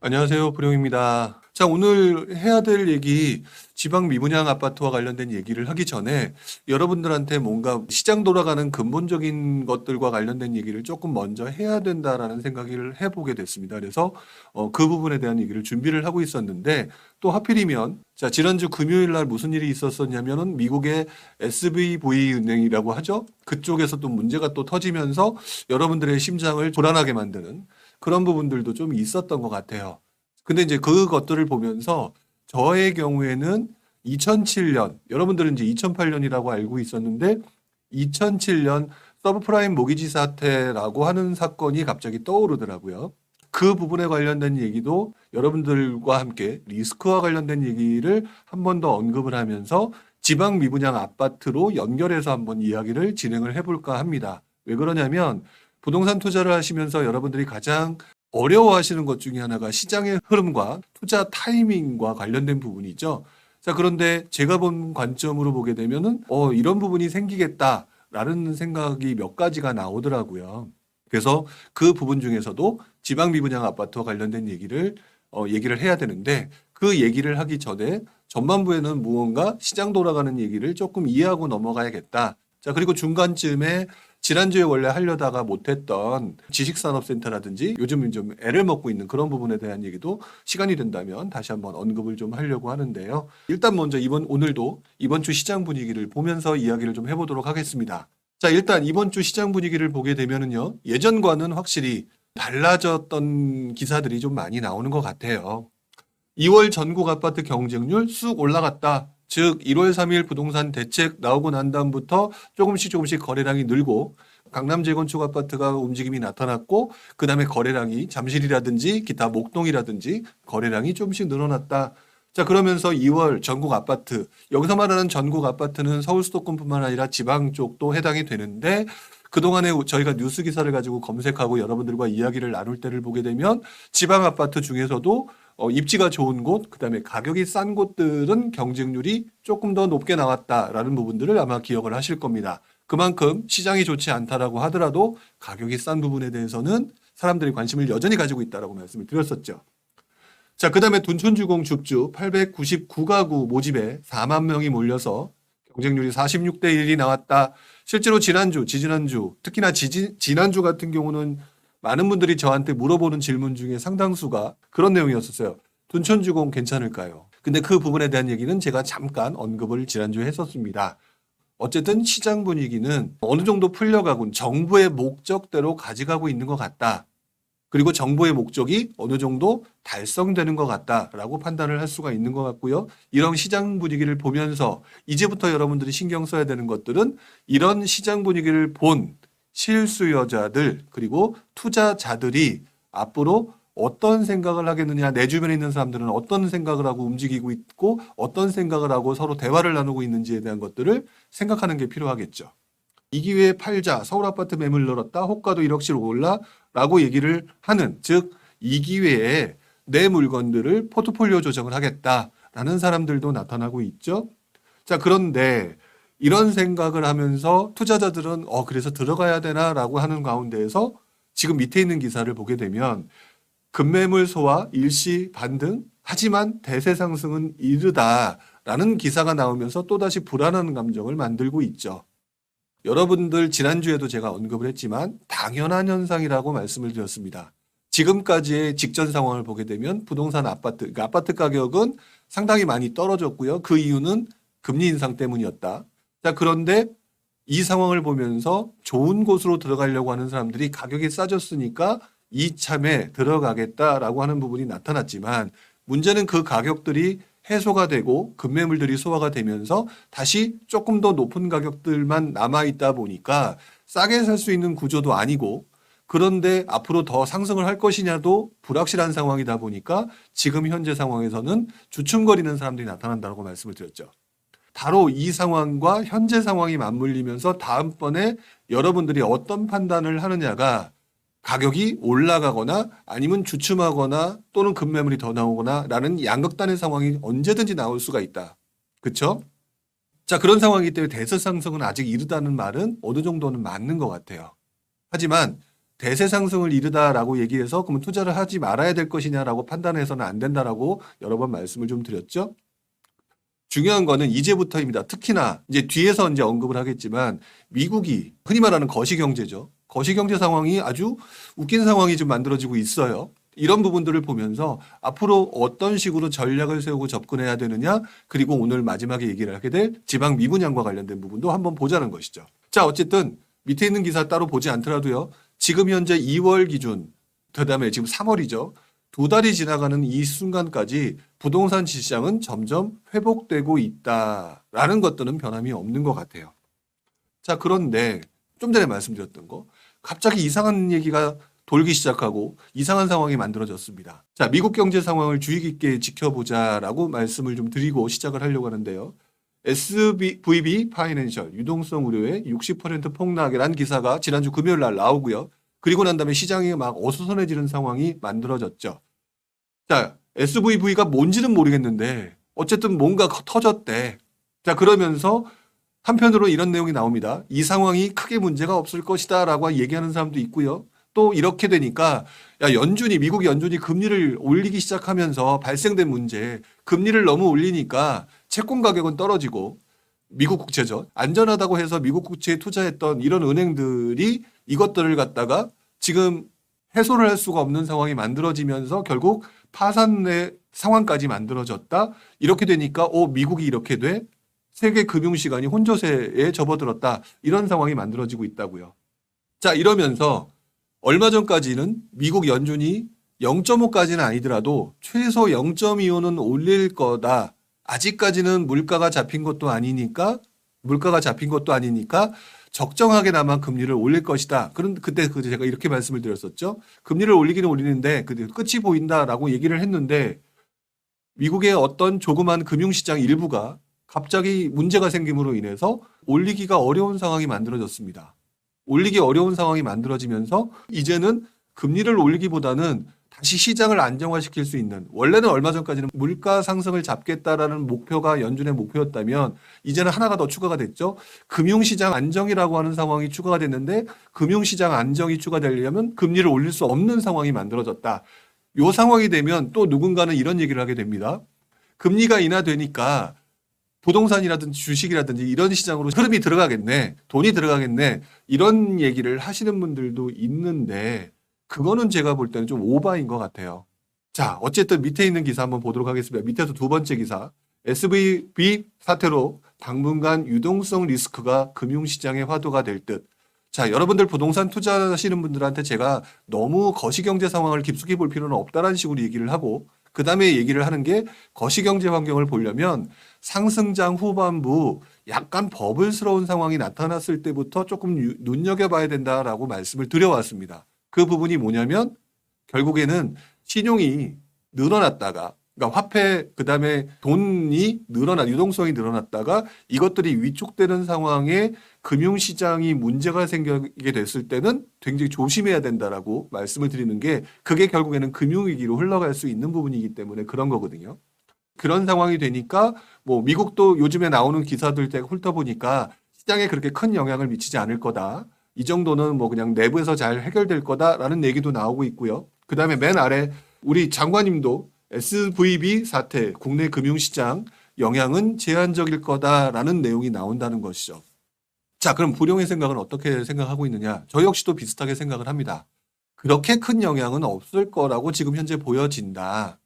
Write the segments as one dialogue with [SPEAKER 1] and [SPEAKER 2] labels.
[SPEAKER 1] 안녕하세요. 불용입니다. 자, 오늘 해야 될 얘기, 지방 미분양 아파트와 관련된 얘기를 하기 전에 여러분들한테 뭔가 시장 돌아가는 근본적인 것들과 관련된 얘기를 조금 먼저 해야 된다라는 생각을 해보게 됐습니다. 그래서 그 부분에 대한 얘기를 준비를 하고 있었는데 또 하필이면 자, 지난주 금요일 날 무슨 일이 있었었냐면은 미국의 SVB 은행이라고 하죠. 그쪽에서 또 문제가 또 터지면서 여러분들의 심장을 불안하게 만드는 그런 부분들도 좀 있었던 것 같아요. 근데 이제 그것들을 보면서 저의 경우에는 2007년, 여러분들은 이제 2008년이라고 알고 있었는데 2007년 서브프라임 모기지 사태라고 하는 사건이 갑자기 떠오르더라고요. 그 부분에 관련된 얘기도 여러분들과 함께 리스크와 관련된 얘기를 한 번 더 언급을 하면서 지방 미분양 아파트로 연결해서 한번 이야기를 진행을 해볼까 합니다. 왜 그러냐면 부동산 투자를 하시면서 여러분들이 가장 어려워하시는 것 중에 하나가 시장의 흐름과 투자 타이밍과 관련된 부분이죠. 자, 그런데 제가 본 관점으로 보게 되면은, 이런 부분이 생기겠다라는 생각이 몇 가지가 나오더라고요. 그래서 그 부분 중에서도 지방 미분양 아파트와 관련된 얘기를 해야 되는데 그 얘기를 하기 전에 전반부에는 무언가 시장 돌아가는 얘기를 조금 이해하고 넘어가야겠다. 자, 그리고 중간쯤에 지난주에 원래 하려다가 못했던 지식산업센터라든지 요즘 좀 애를 먹고 있는 그런 부분에 대한 얘기도 시간이 된다면 다시 한번 언급을 좀 하려고 하는데요. 일단 먼저 오늘도 이번 주 시장 분위기를 보면서 이야기를 좀 해보도록 하겠습니다. 자, 일단 이번 주 시장 분위기를 보게 되면은요, 예전과는 확실히 달라졌던 기사들이 좀 많이 나오는 것 같아요. 2월 전국 아파트 경쟁률 쑥 올라갔다. 즉 1월 3일 부동산 대책 나오고 난 다음부터 조금씩 거래량이 늘고 강남 재건축 아파트가 움직임이 나타났고 그다음에 거래량이 잠실이라든지 기타 목동이라든지 거래량이 조금씩 늘어났다. 자, 그러면서 2월 전국 아파트, 여기서 말하는 전국 아파트는 서울 수도권뿐만 아니라 지방 쪽도 해당이 되는데 그동안에 저희가 뉴스 기사를 가지고 검색하고 여러분들과 이야기를 나눌 때를 보게 되면 지방 아파트 중에서도 입지가 좋은 곳, 그다음에 가격이 싼 곳들은 경쟁률이 조금 더 높게 나왔다라는 부분들을 아마 기억을 하실 겁니다. 그만큼 시장이 좋지 않다라고 하더라도 가격이 싼 부분에 대해서는 사람들이 관심을 여전히 가지고 있다라고 말씀을 드렸었죠. 자, 그다음에 둔촌주공 줍주 899가구 모집에 4만 명이 몰려서 경쟁률이 46대 1이 나왔다. 실제로 지지난주, 특히나 지난주 같은 경우는 많은 분들이 저한테 물어보는 질문 중에 상당수가 그런 내용이었었어요. 둔촌주공 괜찮을까요? 근데 그 부분에 대한 얘기는 제가 잠깐 언급을 지난주에 했었습니다. 어쨌든 시장 분위기는 어느 정도 풀려가고 정부의 목적대로 가져가고 있는 것 같다. 그리고 정부의 목적이 어느 정도 달성되는 것 같다라고 판단을 할 수가 있는 것 같고요. 이런 시장 분위기를 보면서 이제부터 여러분들이 신경 써야 되는 것들은 이런 시장 분위기를 본 실수요자들 그리고 투자자들이 앞으로 어떤 생각을 하겠느냐, 내 주변에 있는 사람들은 어떤 생각을 하고 움직이고 있고 어떤 생각을 하고 서로 대화를 나누고 있는지에 대한 것들을 생각하는 게 필요하겠죠. 이 기회에 팔자, 서울 아파트 매물 늘었다, 호가도 1억씩 올라 라고 얘기를 하는, 즉 이 기회에 내 물건들을 포트폴리오 조정을 하겠다라는 사람들도 나타나고 있죠. 자, 그런데 이런 생각을 하면서 투자자들은 그래서 들어가야 되나라고 하는 가운데에서 지금 밑에 있는 기사를 보게 되면 급매물 소화, 일시 반등, 하지만 대세 상승은 이르다라는 기사가 나오면서 또다시 불안한 감정을 만들고 있죠. 여러분들 지난주에도 제가 언급을 했지만 당연한 현상이라고 말씀을 드렸습니다. 지금까지의 직전 상황을 보게 되면 부동산 그러니까 아파트 가격은 상당히 많이 떨어졌고요. 그 이유는 금리 인상 때문이었다. 자, 그런데 이 상황을 보면서 좋은 곳으로 들어가려고 하는 사람들이 가격이 싸졌으니까 이참에 들어가겠다라고 하는 부분이 나타났지만 문제는 그 가격들이 해소가 되고 급매물들이 소화가 되면서 다시 조금 더 높은 가격들만 남아있다 보니까 싸게 살 수 있는 구조도 아니고 그런데 앞으로 더 상승을 할 것이냐도 불확실한 상황이다 보니까 지금 현재 상황에서는 주춤거리는 사람들이 나타난다고 말씀을 드렸죠. 바로 이 상황과 현재 상황이 맞물리면서 다음번에 여러분들이 어떤 판단을 하느냐가 가격이 올라가거나 아니면 주춤하거나 또는 급매물이 더 나오거나 라는 양극단의 상황이 언제든지 나올 수가 있다. 그렇죠? 자, 그런 상황이기 때문에 대세 상승은 아직 이르다는 말은 어느 정도는 맞는 것 같아요. 하지만 대세 상승을 이르다라고 얘기해서 그러면 투자를 하지 말아야 될 것이냐라고 판단해서는 안 된다라고 여러 번 말씀을 좀 드렸죠. 중요한 거는 이제부터입니다. 특히나 이제 뒤에서 이제 언급을 하겠지만 미국이 흔히 말하는 거시경제죠. 거시경제 상황이 아주 웃긴 상황이 좀 만들어지고 있어요. 이런 부분들을 보면서 앞으로 어떤 식으로 전략을 세우고 접근해야 되느냐, 그리고 오늘 마지막에 얘기를 하게 될 지방 미분양과 관련된 부분도 한번 보자는 것이죠. 자, 어쨌든 밑에 있는 기사 따로 보지 않더라도요. 지금 현재 2월 기준, 그다음에 지금 3월이죠. 2달이 지나가는 이 순간까지 부동산 시장은 점점 회복되고 있다라는 것들은 변함이 없는 것 같아요. 자, 그런데 좀 전에 말씀드렸던 거, 갑자기 이상한 얘기가 돌기 시작하고 이상한 상황이 만들어졌습니다. 자, 미국 경제 상황을 주의 깊게 지켜보자라고 말씀을 좀 드리고 시작을 하려고 하는데요. SVB 파이낸셜 유동성 우려에 60% 폭락이라는 기사가 지난주 금요일 날 나오고요. 그리고 난 다음에 시장이 막 어수선해지는 상황이 만들어졌죠. 자, SVV가 뭔지는 모르겠는데 어쨌든 뭔가 터졌대. 자, 그러면서 한편으로 이런 내용이 나옵니다. 이 상황이 크게 문제가 없을 것이다 라고 얘기하는 사람도 있고요. 또 이렇게 되니까 야, 미국 연준이 금리를 올리기 시작하면서 발생된 문제, 금리를 너무 올리니까 채권 가격은 떨어지고 미국 국채죠. 안전하다고 해서 미국 국채에 투자했던 이런 은행들이 이것들을 갖다가 지금 해소를 할 수가 없는 상황이 만들어지면서 결국 파산의 상황까지 만들어졌다. 이렇게 되니까 미국이 이렇게 돼? 세계 금융시간이 혼조세에 접어들었다. 이런 상황이 만들어지고 있다고요. 자, 이러면서 얼마 전까지는 미국 연준이 0.5까지는 아니더라도 최소 0.25는 올릴 거다. 아직까지는 물가가 잡힌 것도 아니니까 적정하게나마 금리를 올릴 것이다. 그때 제가 이렇게 말씀을 드렸었죠. 금리를 올리기는 올리는데 끝이 보인다라고 얘기를 했는데 미국의 어떤 조그만 금융시장 일부가 갑자기 문제가 생김으로 인해서 올리기가 어려운 상황이 만들어졌습니다. 올리기 어려운 상황이 만들어지면서 이제는 금리를 올리기보다는 다시 시장을 안정화시킬 수 있는, 원래는 얼마 전까지는 물가 상승을 잡겠다라는 목표가 연준의 목표였다면 이제는 하나가 더 추가가 됐죠. 금융시장 안정이라고 하는 상황이 추가가 됐는데 금융시장 안정이 추가되려면 금리를 올릴 수 없는 상황이 만들어졌다. 이 상황이 되면 또 누군가는 이런 얘기를 하게 됩니다. 금리가 인하되니까 부동산이라든지 주식이라든지 이런 시장으로 흐름이 들어가겠네, 돈이 들어가겠네, 이런 얘기를 하시는 분들도 있는데 그거는 제가 볼 때는 좀 오바인 것 같아요. 자, 어쨌든 밑에 있는 기사 한번 보도록 하겠습니다. 밑에서 두 번째 기사. SVB 사태로 당분간 유동성 리스크가 금융시장의 화두가 될 듯. 자, 여러분들 부동산 투자하시는 분들한테 제가 너무 거시경제 상황을 깊숙이 볼 필요는 없다라는 식으로 얘기를 하고, 그 다음에 얘기를 하는 게 거시경제 환경을 보려면 상승장 후반부 약간 버블스러운 상황이 나타났을 때부터 조금 눈여겨봐야 된다라고 말씀을 드려왔습니다. 그 부분이 뭐냐면 결국에는 신용이 늘어났다가, 그러니까 화폐 그다음에 돈이 유동성이 늘어났다가 이것들이 위축되는 상황에 금융시장이 문제가 생기게 됐을 때는 굉장히 조심해야 된다라고 말씀을 드리는 게, 그게 결국에는 금융위기로 흘러갈 수 있는 부분이기 때문에 그런 거거든요. 그런 상황이 되니까 뭐 미국도 요즘에 나오는 기사들 때 훑어보니까 시장에 그렇게 큰 영향을 미치지 않을 거다. 이 정도는 뭐 그냥 내부에서 잘 해결될 거다라는 얘기도 나오고 있고요. 그 다음에 맨 아래 우리 장관님도 SVB 사태, 국내 금융시장 영향은 제한적일 거다라는 내용이 나온다는 것이죠. 자, 그럼 불용의 생각은 어떻게 생각하고 있느냐? 저 역시도 비슷하게 생각을 합니다. 그렇게 큰 영향은 없을 거라고 지금 현재 보여진다.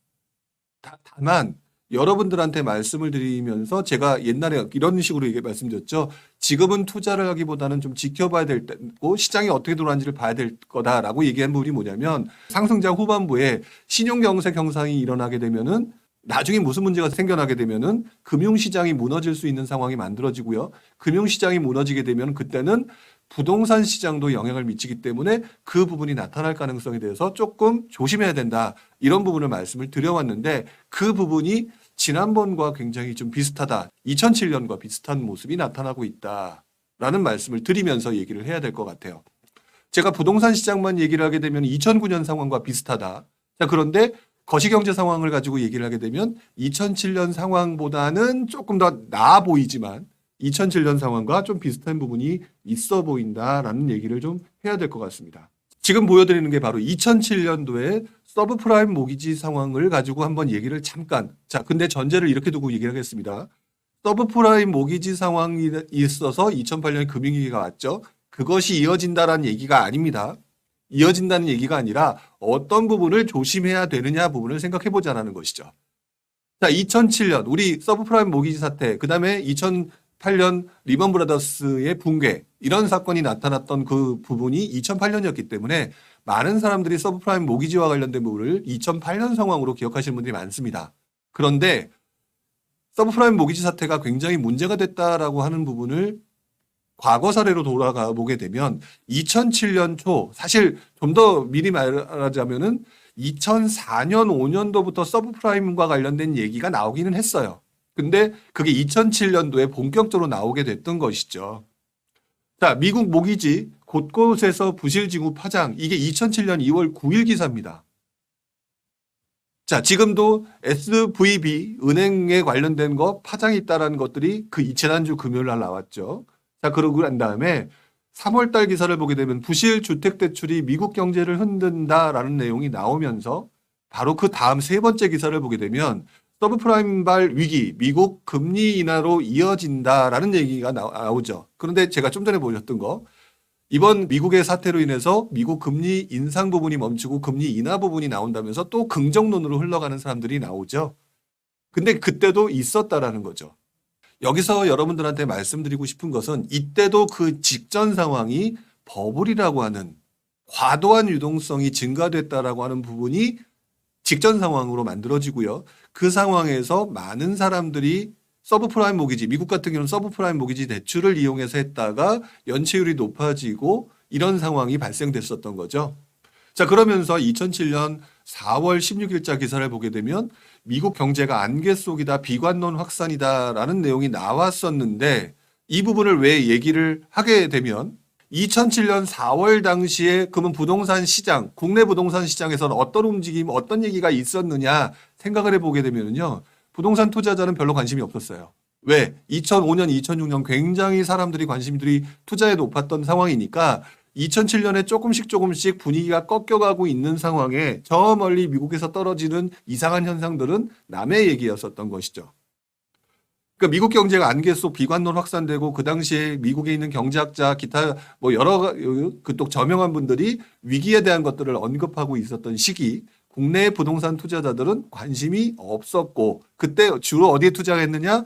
[SPEAKER 1] 다만 여러분들한테 말씀을 드리면서 제가 옛날에 이런 식으로 말씀드렸죠. 지금은 투자를 하기보다는 좀 지켜봐야 될 때고 시장이 어떻게 돌아가는지를 봐야 될 거다라고 얘기한 부분이 뭐냐면, 상승장 후반부에 신용경색 현상이 일어나게 되면은 나중에 무슨 문제가 생겨나게 되면은 금융시장이 무너질 수 있는 상황이 만들어지고요. 금융시장이 무너지게 되면 그때는 부동산 시장도 영향을 미치기 때문에 그 부분이 나타날 가능성에 대해서 조금 조심해야 된다. 이런 부분을 말씀을 드려왔는데 그 부분이 지난번과 굉장히 좀 비슷하다. 2007년과 비슷한 모습이 나타나고 있다라는 말씀을 드리면서 얘기를 해야 될 것 같아요. 제가 부동산 시장만 얘기를 하게 되면 2009년 상황과 비슷하다. 자, 그런데 거시경제 상황을 가지고 얘기를 하게 되면 2007년 상황보다는 조금 더 나아 보이지만 2007년 상황과 좀 비슷한 부분이 있어 보인다라는 얘기를 좀 해야 될 것 같습니다. 지금 보여드리는 게 바로 2007년도에 서브프라임 모기지 상황을 가지고 한번 얘기를 잠깐. 자, 근데 전제를 이렇게 두고 얘기를 하겠습니다. 서브프라임 모기지 상황이 있어서 2008년 금융위기가 왔죠. 그것이 이어진다라는 얘기가 아닙니다. 이어진다는 얘기가 아니라 어떤 부분을 조심해야 되느냐 부분을 생각해 보자라는 것이죠. 자, 2007년 우리 서브프라임 모기지 사태, 그다음에 2008년 리먼 브라더스의 붕괴 이런 사건이 나타났던 그 부분이 2008년이었기 때문에 많은 사람들이 서브프라임 모기지와 관련된 부분을 2008년 상황으로 기억하시는 분들이 많습니다. 그런데 서브프라임 모기지 사태가 굉장히 문제가 됐다라고 하는 부분을 과거 사례로 돌아가 보게 되면 2007년 초, 사실 좀 더 미리 말하자면은 2004년, 5년도부터 서브프라임과 관련된 얘기가 나오기는 했어요. 근데 그게 2007년도에 본격적으로 나오게 됐던 것이죠. 자, 미국 모기지 곳곳에서 부실 징후 파장, 이게 2007년 2월 9일 기사입니다. 자, 지금도 SVB 은행에 관련된 거 파장이 있다라는 것들이 그 지난주 금요일 날 나왔죠. 자, 그러고 난 다음에 3월 달 기사를 보게 되면 부실 주택 대출이 미국 경제를 흔든다라는 내용이 나오면서 바로 그 다음 세 번째 기사를 보게 되면 서브프라임발 위기, 미국 금리 인하로 이어진다라는 얘기가 나오죠. 그런데 제가 좀 전에 보셨던 거, 이번 미국의 사태로 인해서 미국 금리 인상 부분이 멈추고 금리 인하 부분이 나온다면서 또 긍정론으로 흘러가는 사람들이 나오죠. 근데 그때도 있었다라는 거죠. 여기서 여러분들한테 말씀드리고 싶은 것은 이때도 그 직전 상황이 버블이라고 하는 과도한 유동성이 증가됐다라고 하는 부분이 직전 상황으로 만들어지고요. 그 상황에서 많은 사람들이 서브프라임 모기지, 미국 같은 경우는 서브프라임 모기지 대출을 이용해서 했다가 연체율이 높아지고 이런 상황이 발생됐었던 거죠. 자, 그러면서 2007년 4월 16일자 기사를 보게 되면 미국 경제가 안개 속이다, 비관론 확산이다라는 내용이 나왔었는데 이 부분을 왜 얘기를 하게 되면 2007년 4월 당시에 그러면 부동산 시장, 국내 부동산 시장에서는 어떤 움직임, 어떤 얘기가 있었느냐 생각을 해보게 되면요. 부동산 투자자는 별로 관심이 없었어요. 왜? 2005년, 2006년 굉장히 사람들이 관심들이 투자에 높았던 상황이니까 2007년에 조금씩 분위기가 꺾여가고 있는 상황에 저 멀리 미국에서 떨어지는 이상한 현상들은 남의 얘기였었던 것이죠. 그러니까 미국 경제가 안개 속 비관론 확산되고 그 당시에 미국에 있는 경제학자 기타 뭐 여러 그또 저명한 분들이 위기에 대한 것들을 언급하고 있었던 시기, 국내 부동산 투자자들은 관심이 없었고 그때 주로 어디에 투자했느냐?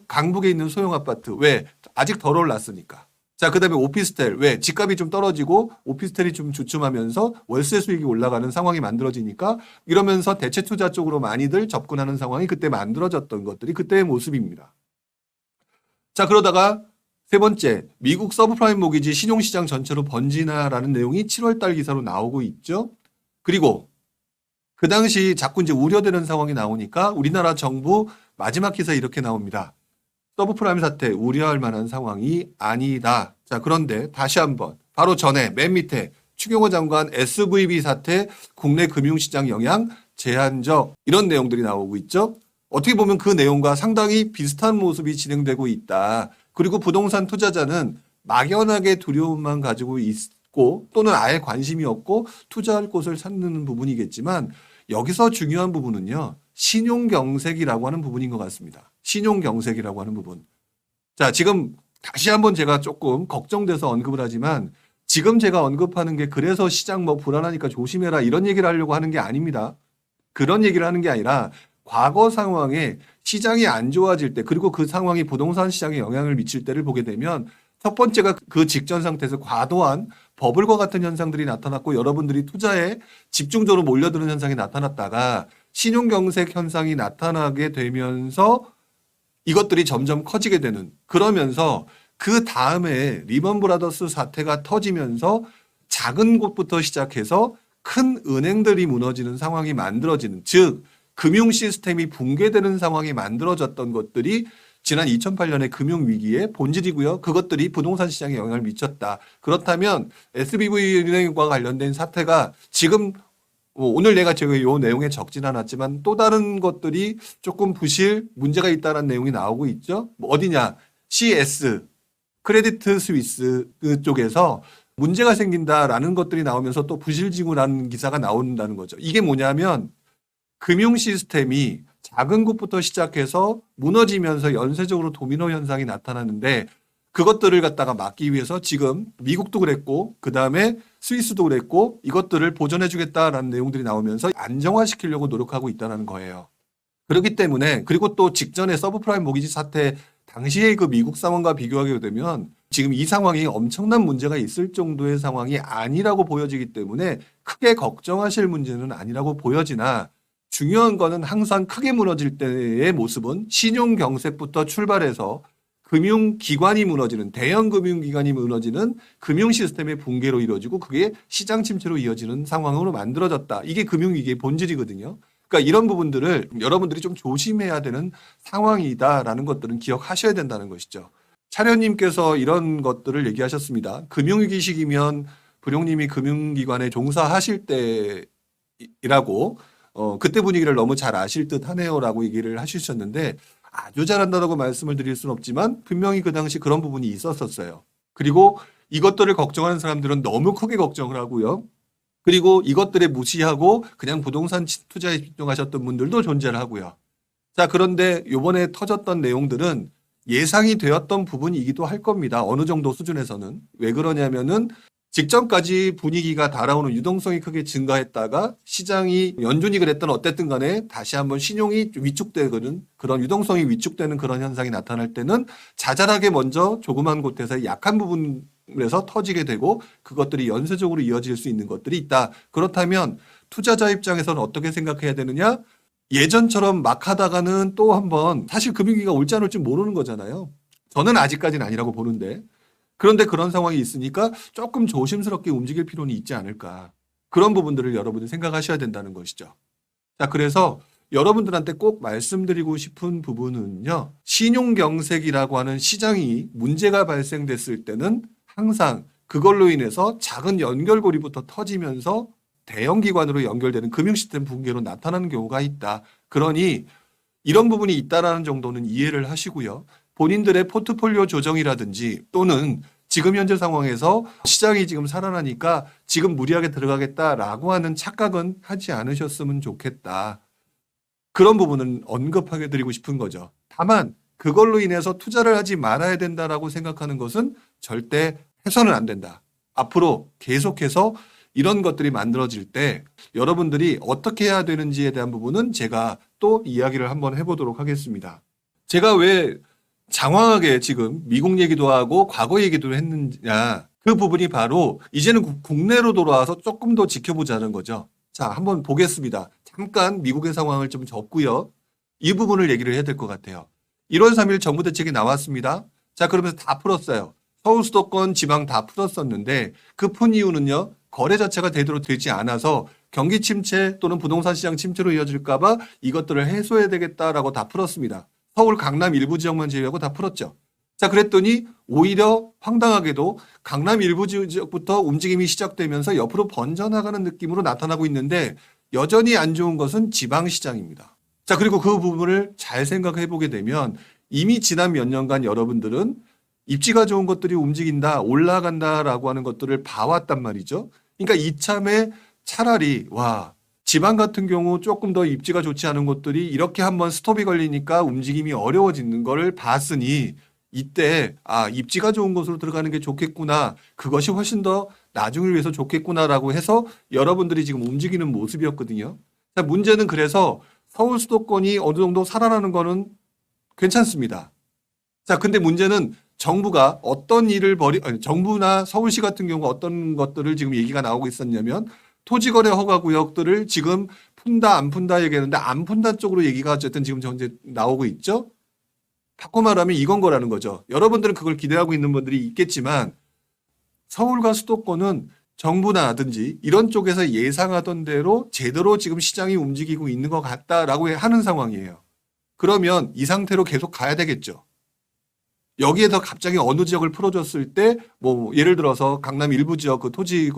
[SPEAKER 1] 강북에 있는 소형 아파트. 왜? 아직 덜 올랐으니까. 자, 그다음에 오피스텔. 왜? 집값이 좀 떨어지고 오피스텔이 좀 주춤하면서 월세 수익이 올라가는 상황이 만들어지니까 이러면서 대체 투자 쪽으로 많이들 접근하는 상황이 그때 만들어졌던 것들이 그때의 모습입니다. 자, 그러다가 세 번째, 미국 서브프라임 모기지 신용시장 전체로 번지나라는 내용이 7월 달 기사로 나오고 있죠. 그리고 그 당시 자꾸 이제 우려되는 상황이 나오니까 우리나라 정부 마지막 기사에 이렇게 나옵니다. 서브프라임 사태 우려할 만한 상황이 아니다. 자, 그런데 다시 한번 바로 전에 맨 밑에 추경호 장관 SVB 사태 국내 금융시장 영향 제한적 이런 내용들이 나오고 있죠. 어떻게 보면 그 내용과 상당히 비슷한 모습이 진행되고 있다. 그리고 부동산 투자자는 막연하게 두려움만 가지고 있고 또는 아예 관심이 없고 투자할 곳을 찾는 부분이겠지만 여기서 중요한 부분은요. 신용경색이라고 하는 부분인 것 같습니다. 신용경색이라고 하는 부분. 자, 지금 다시 한번 제가 조금 걱정돼서 언급을 하지만 지금 제가 언급하는 게 그래서 시장 뭐 불안하니까 조심해라 이런 얘기를 하려고 하는 게 아닙니다. 그런 얘기를 하는 게 아니라 과거 상황에 시장이 안 좋아질 때 그리고 그 상황이 부동산 시장에 영향을 미칠 때를 보게 되면 첫 번째가 그 직전 상태에서 과도한 버블과 같은 현상들이 나타났고 여러분들이 투자에 집중적으로 몰려드는 현상이 나타났다가 신용경색 현상이 나타나게 되면서 이것들이 점점 커지게 되는 그러면서 그 다음에 리먼 브라더스 사태가 터지면서 작은 곳부터 시작해서 큰 은행들이 무너지는 상황이 만들어지는 즉 금융 시스템이 붕괴되는 상황이 만들어졌던 것들이 지난 2008년의 금융위기의 본질이고요. 그것들이 부동산 시장에 영향을 미쳤다. 그렇다면 SBV은행과 관련된 사태가 지금 오늘 내가 제가 이 내용에 적진 않았지만 또 다른 것들이 조금 부실 문제가 있다는 내용이 나오고 있죠. 뭐 어디냐? CS, 크레디트 스위스 쪽에서 문제가 생긴다라는 것들이 나오면서 또 부실징후라는 기사가 나온다는 거죠. 이게 뭐냐면 금융 시스템이 작은 곳부터 시작해서 무너지면서 연쇄적으로 도미노 현상이 나타나는데 그것들을 갖다가 막기 위해서 지금 미국도 그랬고 그다음에 스위스도 그랬고 이것들을 보전해 주겠다라는 내용들이 나오면서 안정화시키려고 노력하고 있다는 거예요. 그렇기 때문에 그리고 또 직전에 서브프라임 모기지 사태 당시의 그 미국 상황과 비교하게 되면 지금 이 상황이 엄청난 문제가 있을 정도의 상황이 아니라고 보여지기 때문에 크게 걱정하실 문제는 아니라고 보여지나 중요한 거는 항상 크게 무너질 때의 모습은 신용 경색부터 출발해서 금융기관이 무너지는 대형 금융기관이 무너지는 금융 시스템의 붕괴로 이루어지고 그게 시장 침체로 이어지는 상황으로 만들어졌다. 이게 금융위기의 본질이거든요. 그러니까 이런 부분들을 여러분들이 좀 조심해야 되는 상황이다라는 것들은 기억하셔야 된다는 것이죠. 차련님께서 이런 것들을 얘기하셨습니다. 금융위기 시기면 불용님이 금융기관에 종사하실 때이라고 그때 분위기를 너무 잘 아실 듯 하네요라고 얘기를 하셨는데 아주 잘한다고 말씀을 드릴 수는 없지만 분명히 그 당시 그런 부분이 있었었어요. 그리고 이것들을 걱정하는 사람들은 너무 크게 걱정을 하고요. 그리고 이것들에 무시하고 그냥 부동산 투자에 집중하셨던 분들도 존재를 하고요. 자, 그런데 요번에 터졌던 내용들은 예상이 되었던 부분이기도 할 겁니다. 어느 정도 수준에서는. 왜 그러냐면은 직전까지 분위기가 달아오는 유동성이 크게 증가했다가 시장이 연준이 그랬던 어쨌든 간에 다시 한번 신용이 위축되는 그런 유동성이 위축되는 그런 현상이 나타날 때는 자잘하게 먼저 조그만 곳에서 약한 부분에서 터지게 되고 그것들이 연쇄적으로 이어질 수 있는 것들이 있다. 그렇다면 투자자 입장에서는 어떻게 생각해야 되느냐? 예전처럼 막 하다가는 또 한번 사실 금융위기가 올지 안 올지 모르는 거잖아요. 저는 아직까지는 아니라고 보는데 그런데 그런 상황이 있으니까 조금 조심스럽게 움직일 필요는 있지 않을까. 그런 부분들을 여러분이 생각하셔야 된다는 것이죠. 자, 그래서 여러분들한테 꼭 말씀드리고 싶은 부분은요. 신용경색이라고 하는 시장이 문제가 발생됐을 때는 항상 그걸로 인해서 작은 연결고리부터 터지면서 대형 기관으로 연결되는 금융시스템 붕괴로 나타나는 경우가 있다. 그러니 이런 부분이 있다라는 정도는 이해를 하시고요. 본인들의 포트폴리오 조정이라든지 또는 지금 현재 상황에서 시장이 지금 살아나니까 지금 무리하게 들어가겠다라고 하는 착각은 하지 않으셨으면 좋겠다. 그런 부분은 언급하게 드리고 싶은 거죠. 다만 그걸로 인해서 투자를 하지 말아야 된다라고 생각하는 것은 절대 해서는 안 된다. 앞으로 계속해서 이런 것들이 만들어질 때 여러분들이 어떻게 해야 되는지에 대한 부분은 제가 또 이야기를 한번 해보도록 하겠습니다. 제가 왜 장황하게 지금 미국 얘기도 하고 과거 얘기도 했느냐. 그 부분이 바로 이제는 국내로 돌아와서 조금 더 지켜보자는 거죠. 자, 한번 보겠습니다. 잠깐 미국의 상황을 좀 접고요. 이 부분을 얘기를 해야 될 것 같아요. 1월 3일 정부 대책이 나왔습니다. 자, 그러면서 다 풀었어요. 서울 수도권 지방 다 풀었었는데 그 푼 이유는요. 거래 자체가 제대로 되지 않아서 경기 침체 또는 부동산 시장 침체로 이어질까 봐 이것들을 해소해야 되겠다라고 다 풀었습니다. 서울 강남 일부 지역만 제외하고 다 풀었죠. 자, 그랬더니 오히려 황당하게도 강남 일부 지역부터 움직임이 시작되면서 옆으로 번져나가는 느낌으로 나타나고 있는데 여전히 안 좋은 것은 지방시장입니다. 자, 그리고 그 부분을 잘 생각해 보게 되면 이미 지난 몇 년간 여러분들은 입지가 좋은 것들이 움직인다, 올라간다라고 하는 것들을 봐왔단 말이죠. 그러니까 이참에 차라리 지방 같은 경우 조금 더 입지가 좋지 않은 곳들이 이렇게 한번 스톱이 걸리니까 움직임이 어려워지는 거를 봤으니 이때 입지가 좋은 곳으로 들어가는 게 좋겠구나. 그것이 훨씬 더 나중을 위해서 좋겠구나라고 해서 여러분들이 지금 움직이는 모습이었거든요. 자, 문제는 그래서 서울 수도권이 어느 정도 살아나는 거는 괜찮습니다. 자, 근데 문제는 정부가 어떤 일을 정부나 서울시 같은 경우 어떤 것들을 지금 얘기가 나오고 있었냐면 토지거래 허가구역들을 지금 푼다 안 푼다 얘기하는데 안 푼다 쪽으로 얘기가 어쨌든 지금 현재 나오고 있죠. 바꿔 말하면 이건 거라는 거죠. 여러분들은 그걸 기대하고 있는 분들이 있겠지만 서울과 수도권은 정부나든지 이런 쪽에서 예상하던 대로 제대로 지금 시장이 움직이고 있는 것 같다라고 하는 상황이에요. 그러면 이 상태로 계속 가야 되겠죠. 여기에서 갑자기 어느 지역을 풀어줬을 때, 예를 들어서 강남 일부 지역 그 토지,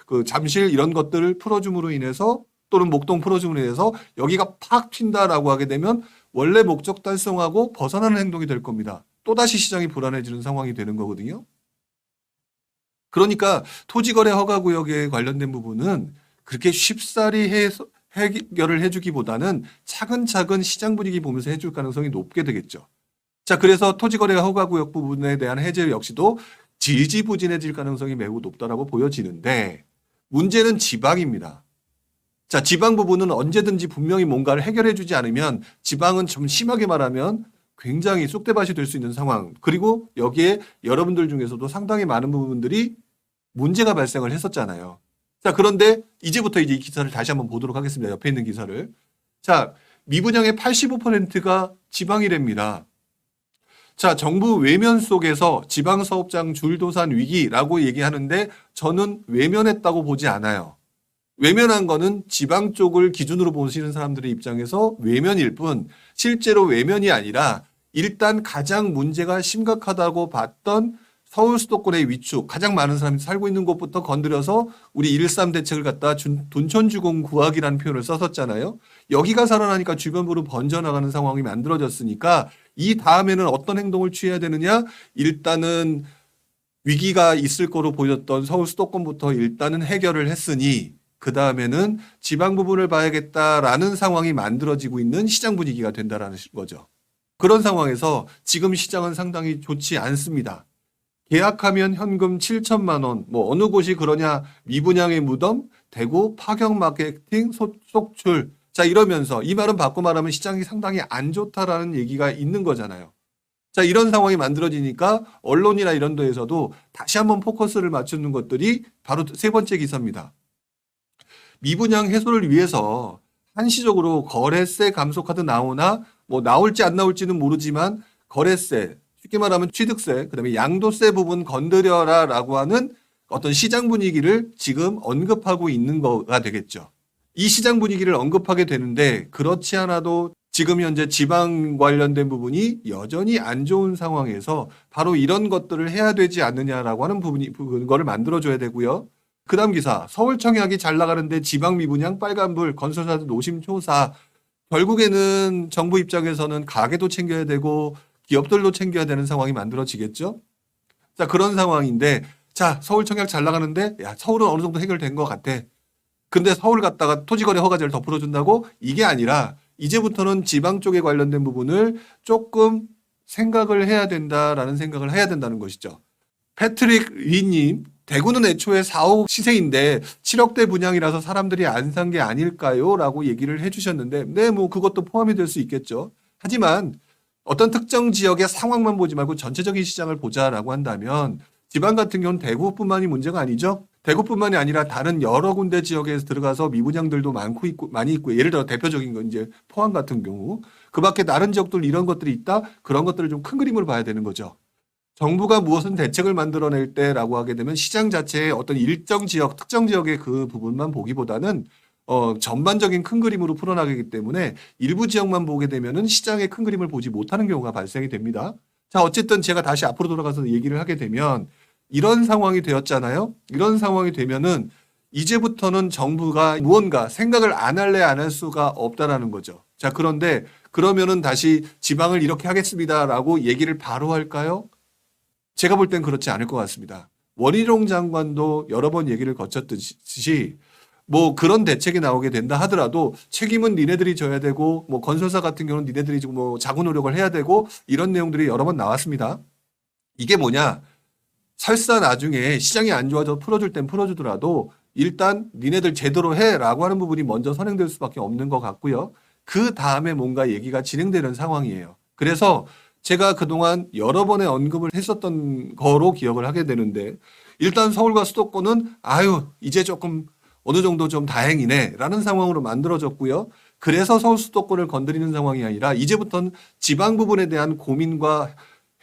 [SPEAKER 1] 그 잠실 이런 것들을 풀어줌으로 인해서 또는 목동 풀어줌으로 인해서 여기가 팍 튄다라고 하게 되면 원래 목적 달성하고 벗어나는 행동이 될 겁니다. 또다시 시장이 불안해지는 상황이 되는 거거든요. 그러니까 토지거래 허가구역에 관련된 부분은 그렇게 쉽사리 해결을 해주기보다는 차근차근 시장 분위기 보면서 해줄 가능성이 높게 되겠죠. 자, 그래서 토지거래 허가구역 부분에 대한 해제 역시도 지지부진해질 가능성이 매우 높다라고 보여지는데 문제는 지방입니다. 자, 지방 부분은 언제든지 분명히 뭔가를 해결해 주지 않으면 지방은 좀 심하게 말하면 굉장히 쑥대밭이 될 수 있는 상황. 그리고 여기에 여러분들 중에서도 상당히 많은 부분들이 문제가 발생을 했었잖아요. 자, 그런데 이제부터 이제 이 기사를 다시 한번 보도록 하겠습니다. 옆에 있는 기사를. 자, 미분양의 85%가 지방이랍니다. 자, 정부 외면 속에서 지방사업장 줄도산 위기라고 얘기하는데 저는 외면했다고 보지 않아요. 외면한 거는 지방 쪽을 기준으로 보시는 사람들의 입장에서 외면일 뿐 실제로 외면이 아니라 일단 가장 문제가 심각하다고 봤던 서울 수도권의 위축, 가장 많은 사람이 살고 있는 곳부터 건드려서 우리 1.3 대책을 갖다 둔촌주공 구하기라는 표현을 썼었잖아요. 여기가 살아나니까 주변부로 번져나가는 상황이 만들어졌으니까 이 다음에는 어떤 행동을 취해야 되느냐? 일단은 위기가 있을 거로 보였던 서울 수도권부터 일단은 해결을 했으니 그 다음에는 지방 부분을 봐야겠다라는 상황이 만들어지고 있는 시장 분위기가 된다라는 거죠. 그런 상황에서 지금 시장은 상당히 좋지 않습니다. 계약하면 현금 7천만 원, 뭐 어느 곳이 그러냐, 미분양의 무덤, 대구 파격 마케팅 속출. 자, 이러면서 이 말은 바꿔 말하면 시장이 상당히 안 좋다라는 얘기가 있는 거잖아요. 자, 이런 상황이 만들어지니까 언론이나 이런 데에서도 다시 한번 포커스를 맞추는 것들이 바로 세 번째 기사입니다. 미분양 해소를 위해서 한시적으로 거래세 감소 카드 나오나 뭐 나올지 안 나올지는 모르지만 거래세, 쉽게 말하면 취득세, 그다음에 양도세 부분 건드려라라고 하는 어떤 시장 분위기를 지금 언급하고 있는 거가 되겠죠. 이 시장 분위기를 언급하게 되는데 그렇지 않아도 지금 현재 지방 관련된 부분이 여전히 안 좋은 상황에서 바로 이런 것들을 해야 되지 않느냐라고 하는 그거를 만들어줘야 되고요. 그 다음 기사, 서울 청약이 잘 나가는데 지방 미분양 빨간불, 건설사들 노심초사. 결국에는 정부 입장에서는 가게도 챙겨야 되고 기업들도 챙겨야 되는 상황이 만들어지겠죠. 자, 그런 상황인데 자, 서울 청약 잘 나가는데 야, 서울은 어느 정도 해결된 것 같아. 근데 서울 갔다가 토지거래 허가제를 더 풀어준다고? 이게 아니라 이제부터는 지방 쪽에 관련된 부분을 조금 생각을 해야 된다라는 생각을 해야 된다는 것이죠. 패트릭 리님, 대구는 애초에 4억 시세인데 7억대 분양이라서 사람들이 안 산 게 아닐까요? 라고 얘기를 해주셨는데 네, 뭐 그것도 포함이 될 수 있겠죠. 하지만 어떤 특정 지역의 상황만 보지 말고 전체적인 시장을 보자라고 한다면 지방 같은 경우는 대구뿐만이 문제가 아니죠. 대구뿐만이 아니라 다른 여러 군데 지역에 들어가서 미분양들도 많이 있고 예를 들어 대표적인 건 이제 포항 같은 경우 그 밖에 다른 지역들 이런 것들이 있다. 그런 것들을 좀 큰 그림으로 봐야 되는 거죠. 정부가 무엇은 대책을 만들어낼 때라고 하게 되면 시장 자체의 어떤 일정 지역, 특정 지역의 그 부분만 보기보다는 전반적인 큰 그림으로 풀어나가기 때문에 일부 지역만 보게 되면은 시장의 큰 그림을 보지 못하는 경우가 발생이 됩니다. 자, 어쨌든 제가 다시 앞으로 돌아가서 얘기를 하게 되면 이런 상황이 되었잖아요. 이런 상황이 되면은 이제부터는 정부가 무언가 생각을 안 할래 안 할 수가 없다라는 거죠. 자, 그런데 그러면은 다시 지방을 이렇게 하겠습니다라고 얘기를 바로 할까요? 제가 볼 땐 그렇지 않을 것 같습니다. 원희룡 장관도 여러 번 얘기를 거쳤듯이 뭐 그런 대책이 나오게 된다 하더라도 책임은 니네들이 져야 되고 뭐 건설사 같은 경우는 니네들이 뭐 자구 노력을 해야 되고 이런 내용들이 여러 번 나왔습니다. 이게 뭐냐? 설사 나중에 시장이 안 좋아져 풀어줄 땐 풀어주더라도 일단 니네들 제대로 해라고 하는 부분이 먼저 선행될 수밖에 없는 것 같고요. 그 다음에 뭔가 얘기가 진행되는 상황이에요. 그래서 제가 그동안 여러 번의 언급을 했었던 거로 기억을 하게 되는데 일단 서울과 수도권은 아유 이제 조금 어느 정도 좀 다행이네 라는 상황으로 만들어졌고요. 그래서 서울 수도권을 건드리는 상황이 아니라 이제부터는 지방 부분에 대한 고민과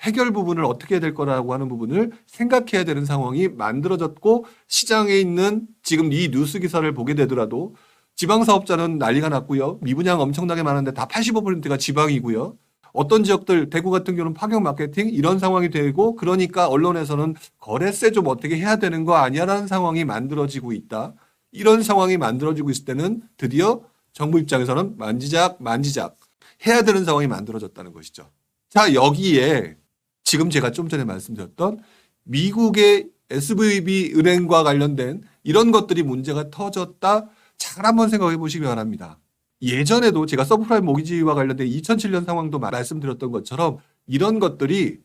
[SPEAKER 1] 해결 부분을 어떻게 해야 될 거라고 하는 부분을 생각해야 되는 상황이 만들어졌고 시장에 있는 지금 이 뉴스 기사를 보게 되더라도 지방사업자는 난리가 났고요. 미분양 엄청나게 많은데 다 85%가 지방이고요. 어떤 지역들 대구 같은 경우는 파격 마케팅 이런 상황이 되고 그러니까 언론에서는 거래세 좀 어떻게 해야 되는 거 아니야라는 상황이 만들어지고 있다. 이런 상황이 만들어지고 있을 때는 드디어 정부 입장에서는 만지작 해야 되는 상황이 만들어졌다는 것이죠. 자, 여기에 지금 제가 좀 전에 말씀드렸던 미국의 SVB 은행과 관련된 이런 것들이 문제가 터졌다. 잘 한번 생각해 보시기 바랍니다. 예전에도 제가 서브프라임 모기지와 관련된 2007년 상황도 말씀드렸던 것처럼 이런 것들이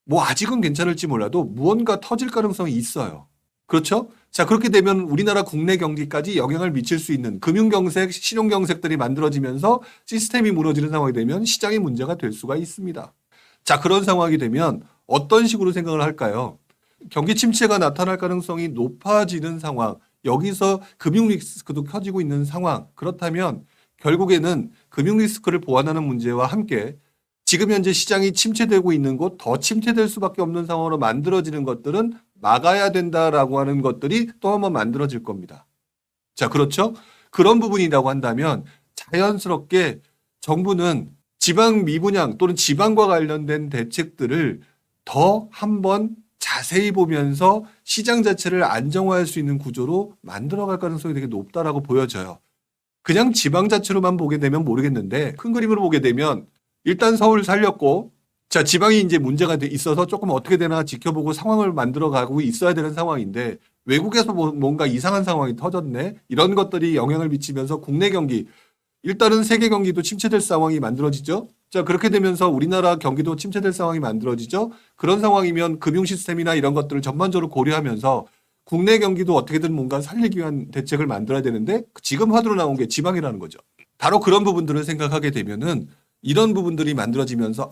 [SPEAKER 1] 뭐 아직은 괜찮을지 몰라도 무언가 터질 가능성이 있어요. 그렇죠? 자, 그렇게 되면 우리나라 국내 경기까지 영향을 미칠 수 있는 금융경색, 신용경색들이 만들어지면서 시스템이 무너지는 상황이 되면 시장이 문제가 될 수가 있습니다. 자, 그런 상황이 되면 어떤 식으로 생각을 할까요? 경기 침체가 나타날 가능성이 높아지는 상황, 여기서 금융 리스크도 커지고 있는 상황, 그렇다면 결국에는 금융 리스크를 보완하는 문제와 함께 지금 현재 시장이 침체되고 있는 곳, 더 침체될 수밖에 없는 상황으로 만들어지는 것들은 막아야 된다라고 하는 것들이 또 한번 만들어질 겁니다. 자, 그렇죠? 그런 부분이라고 한다면 자연스럽게 정부는 지방 미분양 또는 지방과 관련된 대책들을 더 한번 자세히 보면서 시장 자체를 안정화할 수 있는 구조로 만들어갈 가능성이 되게 높다라고 보여져요. 그냥 지방 자체로만 보게 되면 모르겠는데 큰 그림으로 보게 되면 일단 서울 살렸고, 자, 지방이 이제 문제가 있어서 조금 어떻게 되나 지켜보고 상황을 만들어 가고 있어야 되는 상황인데 외국에서 뭔가 이상한 상황이 터졌네. 이런 것들이 영향을 미치면서 국내 경기, 일단은 세계 경기도 침체될 상황이 만들어지죠. 자, 그렇게 되면서 우리나라 경기도 침체될 상황이 만들어지죠. 그런 상황이면 금융 시스템이나 이런 것들을 전반적으로 고려하면서 국내 경기도 어떻게든 뭔가 살리기 위한 대책을 만들어야 되는데 지금 화두로 나온 게 지방이라는 거죠. 바로 그런 부분들을 생각하게 되면은 이런 부분들이 만들어지면서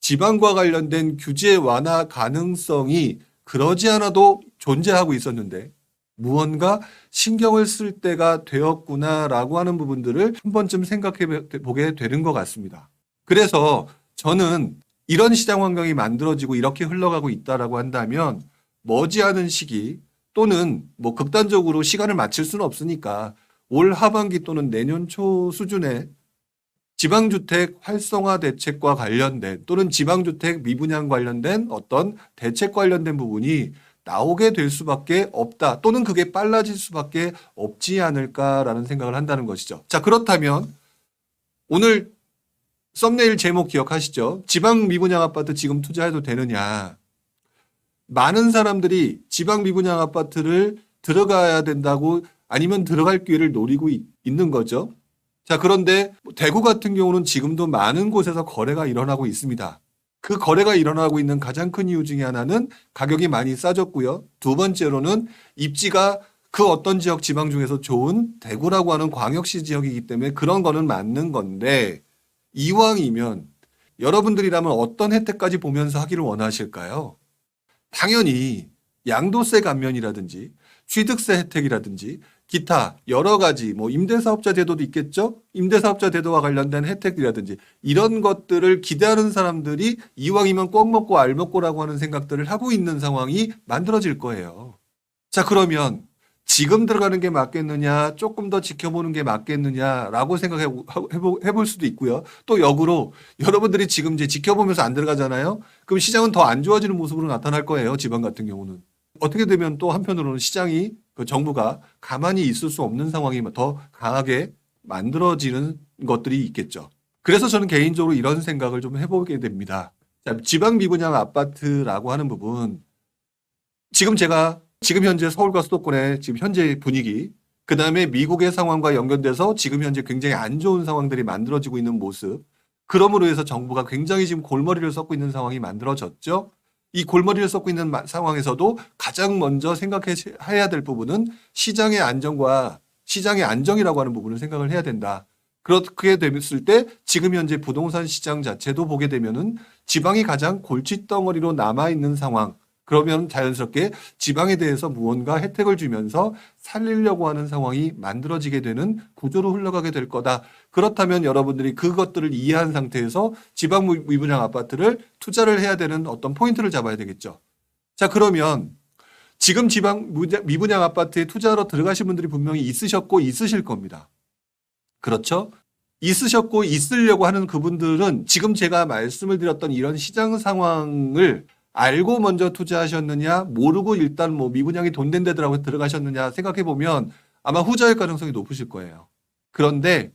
[SPEAKER 1] 지방과 관련된 규제 완화 가능성이 그러지 않아도 존재하고 있었는데 무언가 신경을 쓸 때가 되었구나라고 하는 부분들을 한 번쯤 생각해 보게 되는 것 같습니다. 그래서 저는 이런 시장 환경이 만들어지고 이렇게 흘러가고 있다라고 한다면 머지않은 시기 또는 뭐 극단적으로 시간을 맞출 수는 없으니까 올 하반기 또는 내년 초 수준의 지방주택 활성화 대책과 관련된 또는 지방주택 미분양 관련된 어떤 대책 관련된 부분이 나오게 될 수밖에 없다. 또는 그게 빨라질 수밖에 없지 않을까라는 생각을 한다는 것이죠. 자, 그렇다면 오늘 썸네일 제목 기억하시죠? 지방 미분양 아파트 지금 투자해도 되느냐. 많은 사람들이 지방 미분양 아파트를 들어가야 된다고 아니면 들어갈 기회를 노리고 있는 거죠. 자, 그런데 대구 같은 경우는 지금도 많은 곳에서 거래가 일어나고 있습니다. 그 거래가 일어나고 있는 가장 큰 이유 중에 하나는 가격이 많이 싸졌고요. 두 번째로는 입지가 그 어떤 지역 지방 중에서 좋은 대구라고 하는 광역시 지역이기 때문에 그런 거는 맞는 건데 이왕이면 여러분들이라면 어떤 혜택까지 보면서 하기를 원하실까요? 당연히 양도세 감면이라든지 취득세 혜택이라든지 기타 여러 가지 뭐 임대사업자 제도도 있겠죠? 임대사업자 제도와 관련된 혜택이라든지 이런 것들을 기대하는 사람들이 이왕이면 꼭 먹고 알 먹고라고 하는 생각들을 하고 있는 상황이 만들어질 거예요. 자, 그러면 지금 들어가는 게 맞겠느냐, 조금 더 지켜보는 게 맞겠느냐라고 해볼 수도 있고요. 또 역으로 여러분들이 지금 이제 지켜보면서 안 들어가잖아요. 그럼 시장은 더 안 좋아지는 모습으로 나타날 거예요. 지방 같은 경우는. 어떻게 되면 또 한편으로는 시장이 그 정부가 가만히 있을 수 없는 상황이 더 강하게 만들어지는 것들이 있겠죠. 그래서 저는 개인적으로 이런 생각을 좀 해보게 됩니다. 자, 지방 미분양 아파트라고 하는 부분, 지금 현재 서울과 수도권의 지금 현재 분위기, 그 다음에 미국의 상황과 연결돼서 지금 현재 굉장히 안 좋은 상황들이 만들어지고 있는 모습, 그러므로 해서 정부가 굉장히 지금 골머리를 썩고 있는 상황이 만들어졌죠. 이 골머리를 썩고 있는 상황에서도 가장 먼저 생각해야 될 부분은 시장의 안정과 시장의 안정이라고 하는 부분을 생각을 해야 된다. 그렇게 됐을 때 지금 현재 부동산 시장 자체도 보게 되면은 지방이 가장 골칫덩어리로 남아있는 상황. 그러면 자연스럽게 지방에 대해서 무언가 혜택을 주면서 살리려고 하는 상황이 만들어지게 되는 구조로 흘러가게 될 거다. 그렇다면 여러분들이 그것들을 이해한 상태에서 지방 미분양 아파트를 투자를 해야 되는 어떤 포인트를 잡아야 되겠죠. 자, 그러면 지금 지방 미분양 아파트에 투자로 들어가신 분들이 분명히 있으셨고 있으실 겁니다. 그렇죠? 있으셨고 있으려고 하는 그분들은 지금 제가 말씀을 드렸던 이런 시장 상황을 알고 먼저 투자하셨느냐, 모르고 일단 뭐 미분양이 돈 된 데더라고 들어가셨느냐 생각해 보면 아마 후자일 가능성이 높으실 거예요. 그런데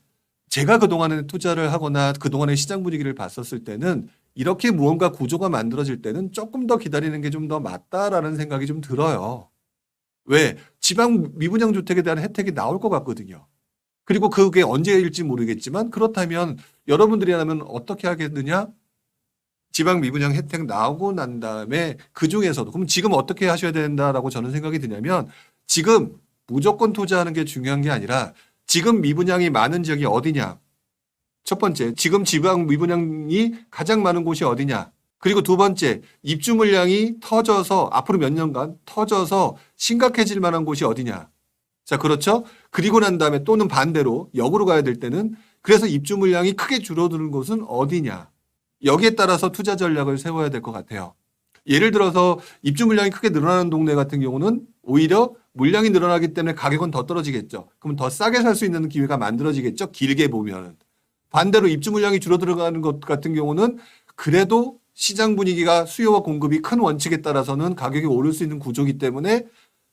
[SPEAKER 1] 제가 그동안에 투자를 하거나 그동안의 시장 분위기를 봤었을 때는 이렇게 무언가 구조가 만들어질 때는 조금 더 기다리는 게 좀 더 맞다라는 생각이 좀 들어요. 왜? 지방 미분양 주택에 대한 혜택이 나올 것 같거든요. 그리고 그게 언제일지 모르겠지만 그렇다면 여러분들이라면 어떻게 하겠느냐? 지방 미분양 혜택 나오고 난 다음에 그중에서도 그럼 지금 어떻게 하셔야 된다라고 저는 생각이 드냐면 지금 무조건 투자하는 게 중요한 게 아니라 지금 미분양이 많은 지역이 어디냐? 첫 번째, 지금 지방 미분양이 가장 많은 곳이 어디냐? 그리고 두 번째, 입주 물량이 터져서 앞으로 몇 년간 터져서 심각해질 만한 곳이 어디냐? 자, 그렇죠? 그리고 난 다음에 또는 반대로 역으로 가야 될 때는 그래서 입주 물량이 크게 줄어드는 곳은 어디냐? 여기에 따라서 투자 전략을 세워야 될 것 같아요. 예를 들어서 입주 물량이 크게 늘어나는 동네 같은 경우는 오히려 물량이 늘어나기 때문에 가격은 더 떨어지겠죠. 그럼 더 싸게 살 수 있는 기회가 만들어지겠죠. 길게 보면은. 반대로 입주 물량이 줄어들어가는 것 같은 경우는 그래도 시장 분위기가 수요와 공급이 큰 원칙에 따라서는 가격이 오를 수 있는 구조이기 때문에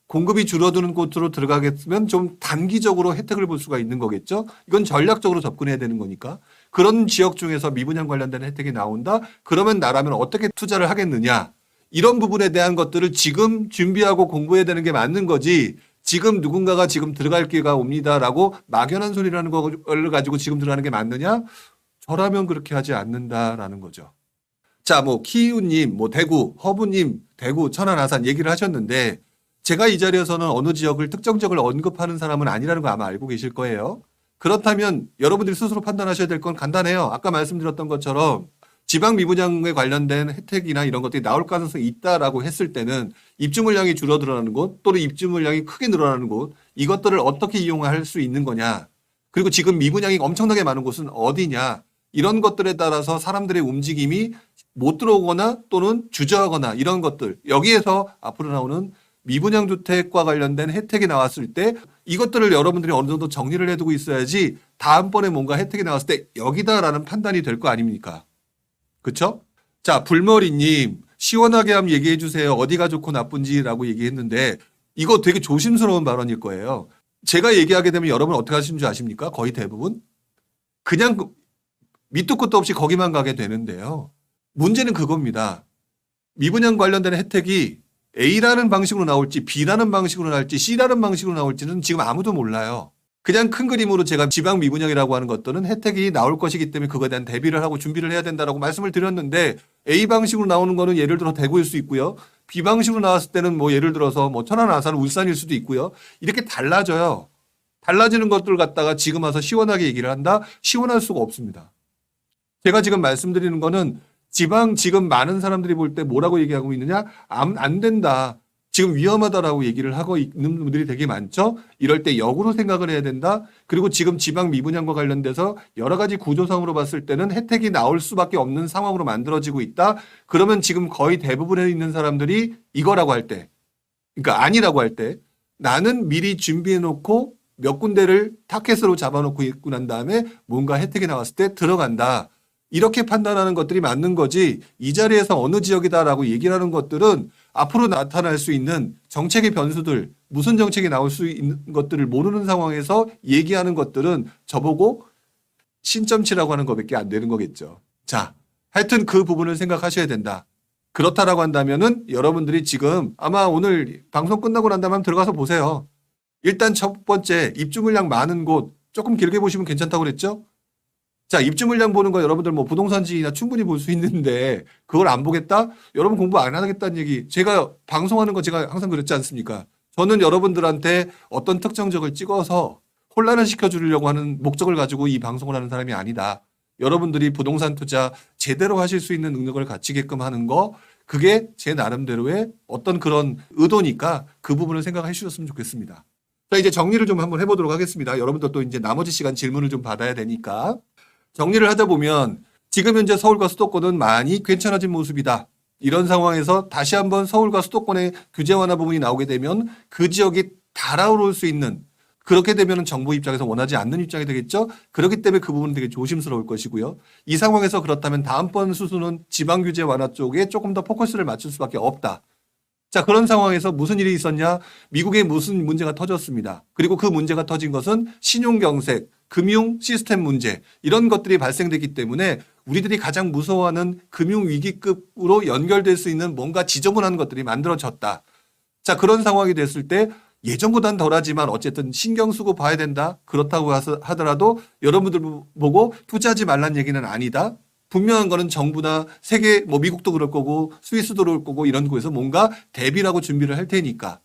[SPEAKER 1] 공급이 줄어드는 곳으로 들어가겠으면 좀 단기적으로 혜택을 볼 수가 있는 거겠죠. 이건 전략적으로 접근해야 되는 거니까. 그런 지역 중에서 미분양 관련된 혜택이 나온다. 그러면 나라면 어떻게 투자를 하겠느냐. 이런 부분에 대한 것들을 지금 준비하고 공부해야 되는 게 맞는 거지. 지금 누군가가 지금 들어갈 기회가 옵니다라고 막연한 소리라는 걸 가지고 지금 들어가는 게 맞느냐? 저라면 그렇게 하지 않는다라는 거죠. 자, 뭐 키우님, 뭐 대구, 허부님, 대구, 천안, 아산 얘기를 하셨는데 제가 이 자리에서는 어느 지역을 특정 지역을 언급하는 사람은 아니라는 거 아마 알고 계실 거예요. 그렇다면 여러분들이 스스로 판단하셔야 될 건 간단해요. 아까 말씀드렸던 것처럼 지방 미분양에 관련된 혜택이나 이런 것들이 나올 가능성이 있다라고 했을 때는 입주 물량이 줄어들어가는 곳 또는 입주 물량이 크게 늘어나는 곳 이것들을 어떻게 이용할 수 있는 거냐. 그리고 지금 미분양이 엄청나게 많은 곳은 어디냐. 이런 것들에 따라서 사람들의 움직임이 못 들어오거나 또는 주저하거나 이런 것들 여기에서 앞으로 나오는 미분양 주택과 관련된 혜택이 나왔을 때 이것들을 여러분들이 어느 정도 정리를 해두고 있어야지 다음번에 뭔가 혜택이 나왔을 때 여기다라는 판단이 될 거 아닙니까? 그렇죠? 자, 불머리님 시원하게 한번 얘기해 주세요. 어디가 좋고 나쁜지라고 얘기했는데 이거 되게 조심스러운 발언일 거예요. 제가 얘기하게 되면 여러분 어떻게 하시는 줄 아십니까? 거의 대부분 그냥 밑도 끝도 없이 거기만 가게 되는데요. 문제는 그겁니다. 미분양 관련된 혜택이 A라는 방식으로 나올지 B라는 방식으로 나올지 C라는 방식으로 나올지는 지금 아무도 몰라요. 그냥 큰 그림으로 제가 지방 미분양이라고 하는 것들은 혜택이 나올 것이기 때문에 그거에 대한 대비를 하고 준비를 해야 된다라고 말씀을 드렸는데 A 방식으로 나오는 거는 예를 들어 대구일 수 있고요. B 방식으로 나왔을 때는 뭐 예를 들어서 뭐 천안, 아산, 울산일 수도 있고요. 이렇게 달라져요. 달라지는 것들 갖다가 지금 와서 시원하게 얘기를 한다? 시원할 수가 없습니다. 제가 지금 말씀드리는 거는 지방 지금 많은 사람들이 볼 때 뭐라고 얘기하고 있느냐? 안 된다. 지금 위험하다라고 얘기를 하고 있는 분들이 되게 많죠. 이럴 때 역으로 생각을 해야 된다. 그리고 지금 지방 미분양과 관련돼서 여러 가지 구조상으로 봤을 때는 혜택이 나올 수밖에 없는 상황으로 만들어지고 있다. 그러면 지금 거의 대부분에 있는 사람들이 이거라고 할 때, 그러니까 아니라고 할 때 나는 미리 준비해놓고 몇 군데를 타켓으로 잡아놓고 있고 난 다음에 뭔가 혜택이 나왔을 때 들어간다. 이렇게 판단하는 것들이 맞는 거지 이 자리에서 어느 지역이다라고 얘기를 하는 것들은 앞으로 나타날 수 있는 정책의 변수들 무슨 정책이 나올 수 있는 것들을 모르는 상황에서 얘기하는 것들은 저보고 신점치라고 하는 것밖에 안 되는 거겠죠. 자, 하여튼 그 부분을 생각하셔야 된다. 그렇다라고 한다면은 여러분들이 지금 아마 오늘 방송 끝나고 난 다음에 들어가서 보세요. 일단 첫 번째 입주 물량 많은 곳 조금 길게 보시면 괜찮다고 그랬죠? 자, 입주 물량 보는 거 여러분들 뭐 부동산지나 충분히 볼 수 있는데 그걸 안 보겠다? 여러분 공부 안 하겠다는 얘기. 제가 방송하는 거 제가 항상 그랬지 않습니까? 저는 여러분들한테 어떤 특정 적을 찍어서 혼란을 시켜주려고 하는 목적을 가지고 이 방송을 하는 사람이 아니다. 여러분들이 부동산 투자 제대로 하실 수 있는 능력을 갖추게끔 하는 거 그게 제 나름대로의 어떤 그런 의도니까 그 부분을 생각해 주셨으면 좋겠습니다. 자, 이제 정리를 좀 한번 해보도록 하겠습니다. 여러분들 또 이제 나머지 시간 질문을 좀 받아야 되니까. 정리를 하다 보면 지금 현재 서울과 수도권은 많이 괜찮아진 모습이다. 이런 상황에서 다시 한번 서울과 수도권의 규제 완화 부분이 나오게 되면 그 지역이 달아오를 수 있는 그렇게 되면 정부 입장에서 원하지 않는 입장이 되겠죠. 그렇기 때문에 그 부분은 되게 조심스러울 것이고요. 이 상황에서 그렇다면 다음번 수순은 지방 규제 완화 쪽에 조금 더 포커스를 맞출 수밖에 없다. 자, 그런 상황에서 무슨 일이 있었냐? 미국에 무슨 문제가 터졌습니다. 그리고 그 문제가 터진 것은 신용경색, 금융 시스템 문제 이런 것들이 발생됐기 때문에 우리들이 가장 무서워하는 금융위기급으로 연결될 수 있는 뭔가 지저분한 것들이 만들어졌다. 자, 그런 상황이 됐을 때 예전보단 덜하지만 어쨌든 신경 쓰고 봐야 된다. 그렇다고 하더라도 여러분들 보고 투자하지 말란 얘기는 아니다. 분명한 거는 정부나 세계 뭐 미국도 그럴 거고 스위스도 그럴 거고 이런 곳에서 뭔가 대비라고 준비를 할 테니까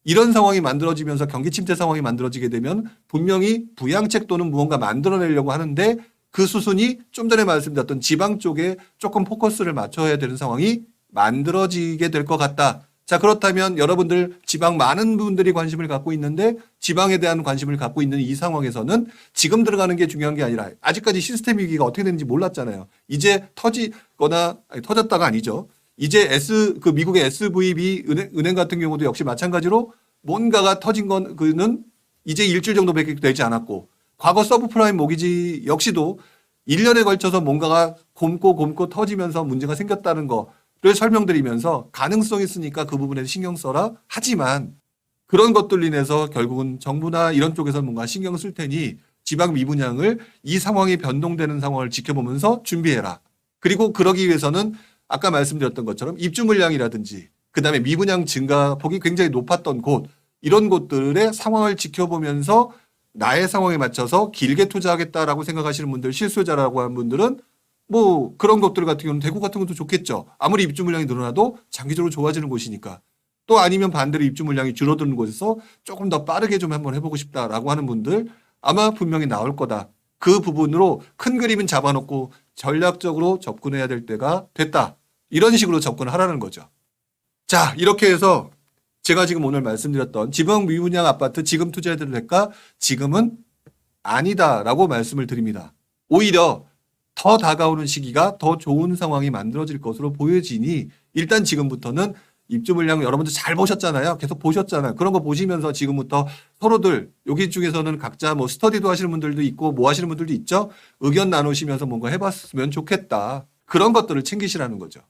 [SPEAKER 1] 이런 상황이 만들어지면서 경기 침체 상황이 만들어지게 되면 분명히 부양책 또는 무언가 만들어내려고 하는데 그 수순이 좀 전에 말씀드렸던 지방 쪽에 조금 포커스를 맞춰야 되는 상황이 만들어지게 될 것 같다. 자, 그렇다면 여러분들 지방 많은 분들이 관심을 갖고 있는데 지방에 대한 관심을 갖고 있는 이 상황에서는 지금 들어가는 게 중요한 게 아니라 아직까지 시스템 위기가 어떻게 되는지 몰랐잖아요. 이제 터지거나 아니, 터졌다가 아니죠. 이제 미국의 SVB 은행 같은 경우도 역시 마찬가지로 뭔가가 터진 그는 이제 일주일 정도밖에 되지 않았고 과거 서브프라임 모기지 역시도 1년에 걸쳐서 뭔가가 곪고 터지면서 문제가 생겼다는 거를 설명드리면서 가능성이 있으니까 그 부분에 신경 써라. 하지만 그런 것들 인해서 결국은 정부나 이런 쪽에서 뭔가 신경 쓸 테니 지방 미분양을 이 상황이 변동되는 상황을 지켜보면서 준비해라. 그리고 그러기 위해서는 아까 말씀드렸던 것처럼 입주 물량이라든지 그다음에 미분양 증가폭이 굉장히 높았던 곳 이런 곳들의 상황을 지켜보면서 나의 상황에 맞춰서 길게 투자하겠다라고 생각하시는 분들, 실수요자라고 하는 분들은 뭐 그런 것들 같은 경우는 대구 같은 것도 좋겠죠. 아무리 입주 물량이 늘어나도 장기적으로 좋아지는 곳이니까. 또 아니면 반대로 입주 물량이 줄어드는 곳에서 조금 더 빠르게 좀 한번 해보고 싶다라고 하는 분들 아마 분명히 나올 거다. 그 부분으로 큰 그림은 잡아놓고 전략적으로 접근해야 될 때가 됐다. 이런 식으로 접근을 하라는 거죠. 자, 이렇게 해서 제가 지금 오늘 말씀드렸던 지방 미분양 아파트 지금 투자해도 될까? 지금은 아니다라고 말씀을 드립니다. 오히려 더 다가오는 시기가 더 좋은 상황이 만들어질 것으로 보여지니 일단 지금부터는 입주 물량 여러분들 잘 보셨잖아요. 계속 보셨잖아요. 그런 거 보시면서 지금부터 서로들 여기 중에서는 각자 뭐 스터디도 하시는 분들도 있고 뭐 하시는 분들도 있죠. 의견 나누시면서 뭔가 해봤으면 좋겠다. 그런 것들을 챙기시라는 거죠.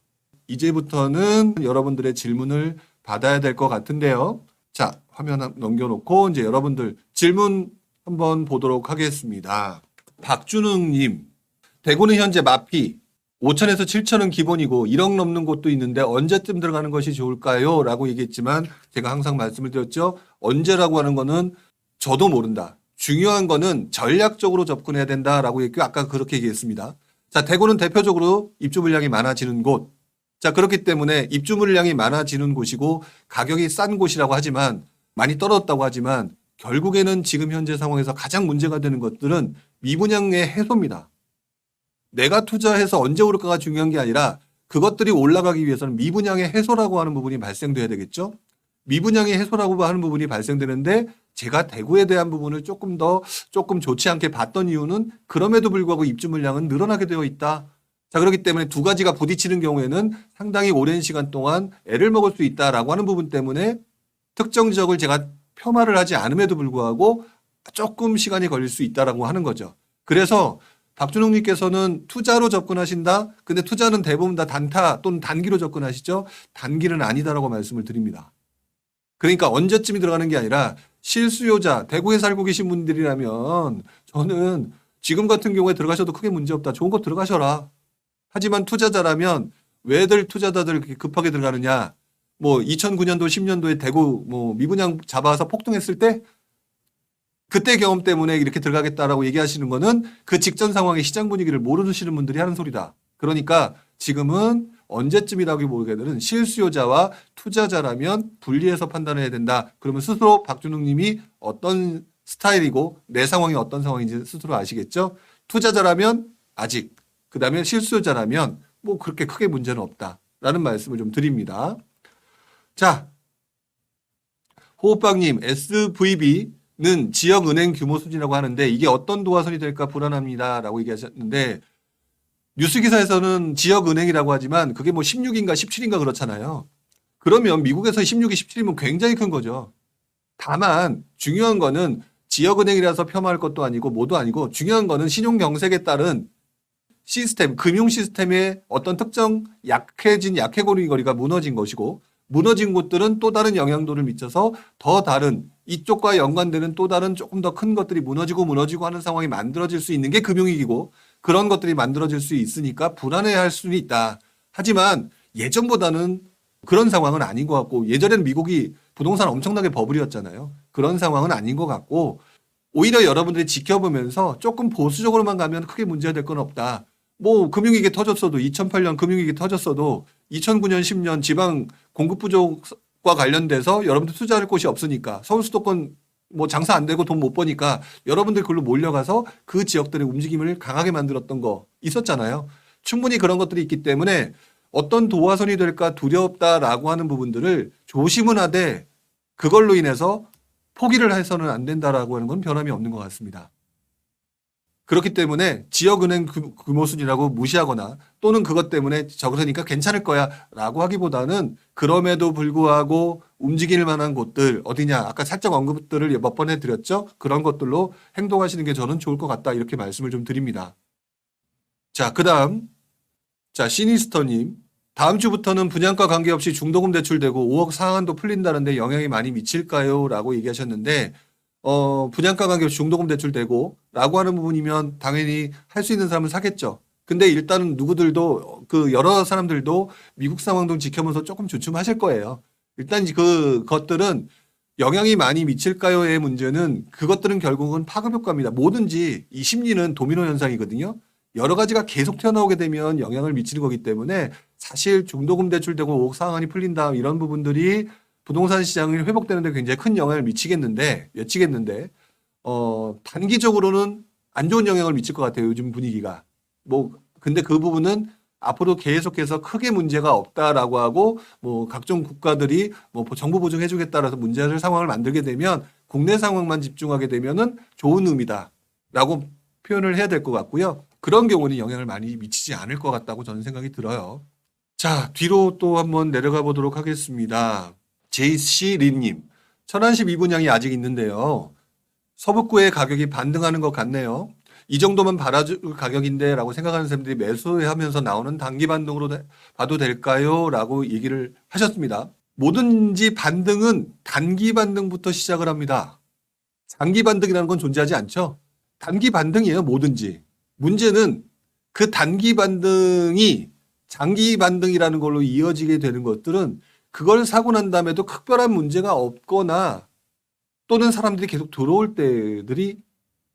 [SPEAKER 1] 이제부터는 여러분들의 질문을 받아야 될 것 같은데요. 자, 화면 넘겨놓고 이제 여러분들 질문 한번 보도록 하겠습니다. 박준웅님, 대구는 현재 마피 5천에서 7천은 기본이고 1억 넘는 곳도 있는데 언제쯤 들어가는 것이 좋을까요? 라고 얘기했지만 제가 항상 말씀을 드렸죠. 언제라고 하는 거는 저도 모른다. 중요한 거는 전략적으로 접근해야 된다라고 얘기했고 아까 그렇게 얘기했습니다. 자, 대구는 대표적으로 입주 물량이 많아지는 곳. 자, 그렇기 때문에 입주 물량이 많아지는 곳이고 가격이 싼 곳이라고 하지만 많이 떨어졌다고 하지만 결국에는 지금 현재 상황에서 가장 문제가 되는 것들은 미분양의 해소입니다. 내가 투자해서 언제 오를까가 중요한 게 아니라 그것들이 올라가기 위해서는 미분양의 해소라고 하는 부분이 발생돼야 되겠죠. 미분양의 해소라고 하는 부분이 발생되는데 제가 대구에 대한 부분을 조금 좋지 않게 봤던 이유는 그럼에도 불구하고 입주 물량은 늘어나게 되어 있다. 자, 그렇기 때문에 두 가지가 부딪히는 경우에는 상당히 오랜 시간 동안 애를 먹을 수 있다라고 하는 부분 때문에 특정 지역을 제가 폄하를 하지 않음에도 불구하고 조금 시간이 걸릴 수 있다라고 하는 거죠. 그래서 박준홍님께서는 투자로 접근하신다. 근데 투자는 대부분 다 단타 또는 단기로 접근하시죠. 단기는 아니다라고 말씀을 드립니다. 그러니까 언제쯤이 들어가는 게 아니라 실수요자, 대구에 살고 계신 분들이라면 저는 지금 같은 경우에 들어가셔도 크게 문제없다. 좋은 거 들어가셔라. 하지만 투자자라면 왜들 투자자들 그렇게 급하게 들어가느냐. 뭐 2009년도 10년도에 대구 뭐 미분양 잡아서 폭등했을 때 그때 경험 때문에 이렇게 들어가겠다라고 얘기하시는 거는 그 직전 상황의 시장 분위기를 모르시는 분들이 하는 소리다. 그러니까 지금은 언제쯤이라고 보기에는 실수요자와 투자자라면 분리해서 판단해야 된다. 그러면 스스로 박준웅 님이 어떤 스타일이고 내 상황이 어떤 상황인지 스스로 아시겠죠? 투자자라면 아직, 그 다음에 실수요자라면 뭐 그렇게 크게 문제는 없다라는 말씀을 좀 드립니다. 자, 호흡박님, SVB는 지역은행 규모 수준이라고 하는데 이게 어떤 도화선이 될까 불안합니다. 라고 얘기하셨는데 뉴스 기사에서는 지역은행이라고 하지만 그게 뭐 16인가 17인가 그렇잖아요. 그러면 미국에서 16이 17이면 굉장히 큰 거죠. 다만 중요한 거는 지역은행이라서 폄하할 것도 아니고 뭐도 아니고 중요한 거는 신용경색에 따른 시스템, 금융 시스템의 어떤 특정 약해진 약해거리가 무너진 것이고 무너진 곳들은 또 다른 영향도를 미쳐서 더 다른 이쪽과 연관되는 또 다른 조금 더 큰 것들이 무너지고 하는 상황이 만들어질 수 있는 게 금융위기고 그런 것들이 만들어질 수 있으니까 불안해할 수는 있다. 하지만 예전보다는 그런 상황은 아닌 것 같고 예전에는 미국이 부동산 엄청나게 버블이었잖아요. 그런 상황은 아닌 것 같고 오히려 여러분들이 지켜보면서 조금 보수적으로만 가면 크게 문제가 될 건 없다. 뭐 금융위기 터졌어도 2008년 금융위기 터졌어도 2009년 10년 지방 공급 부족과 관련돼서 여러분들 투자할 곳이 없으니까 서울 수도권 뭐 장사 안 되고 돈 못 버니까 여러분들 그걸로 몰려가서 그 지역들의 움직임을 강하게 만들었던 거 있었잖아요. 충분히 그런 것들이 있기 때문에 어떤 도화선이 될까 두렵다라고 하는 부분들을 조심은 하되 그걸로 인해서 포기를 해서는 안 된다라고 하는 건 변함이 없는 것 같습니다. 그렇기 때문에 지역은행 규모 순이라고 무시하거나 또는 그것 때문에 저그러니까 괜찮을 거야 라고 하기보다는 그럼에도 불구하고 움직일 만한 곳들 어디냐 아까 살짝 언급들을 몇 번 해드렸죠. 그런 것들로 행동하시는 게 저는 좋을 것 같다 이렇게 말씀을 좀 드립니다. 자, 그 다음 자 시니스터님 다음 주부터는 분양가 관계없이 중도금 대출되고 5억 상한도 풀린다는데 영향이 많이 미칠까요? 라고 얘기하셨는데 분양가 관계없이 중도금 대출되고 라고 하는 부분이면 당연히 할 수 있는 사람은 사겠죠. 근데 일단은 누구들도 그 여러 사람들도 미국 상황도 지켜보면서 조금 주춤하실 거예요. 일단 그 것들은 영향이 많이 미칠까요의 문제는 그것들은 결국은 파급 효과입니다. 뭐든지 이 심리는 도미노 현상이거든요. 여러 가지가 계속 튀어나오게 되면 영향을 미치는 거기 때문에 사실 중도금 대출되고 5억 상한이 풀린다 이런 부분들이 부동산 시장이 회복되는데 굉장히 큰 영향을 미치겠는데 단기적으로는 안 좋은 영향을 미칠 것 같아요. 요즘 분위기가. 뭐 근데 그 부분은 앞으로 계속해서 크게 문제가 없다라고 하고 뭐 각종 국가들이 뭐 정부 보증해 주겠다라서 문제될 상황을 만들게 되면 국내 상황만 집중하게 되면은 좋은 의미다라고 표현을 해야 될 것 같고요. 그런 경우는 영향을 많이 미치지 않을 것 같다고 저는 생각이 들어요. 자, 뒤로 또 한번 내려가 보도록 하겠습니다. JC 린님, 천안시 미분양이 아직 있는데요. 서북구의 가격이 반등하는 것 같네요. 이 정도면 받아줄 가격인데 라고 생각하는 사람들이 매수하면서 나오는 단기 반등으로 봐도 될까요? 라고 얘기를 하셨습니다. 뭐든지 반등은 단기 반등부터 시작을 합니다. 장기 반등이라는 건 존재하지 않죠. 단기 반등이에요. 뭐든지. 문제는 그 단기 반등이 장기 반등이라는 걸로 이어지게 되는 것들은 그걸 사고 난 다음에도 특별한 문제가 없거나 또는 사람들이 계속 들어올 때들이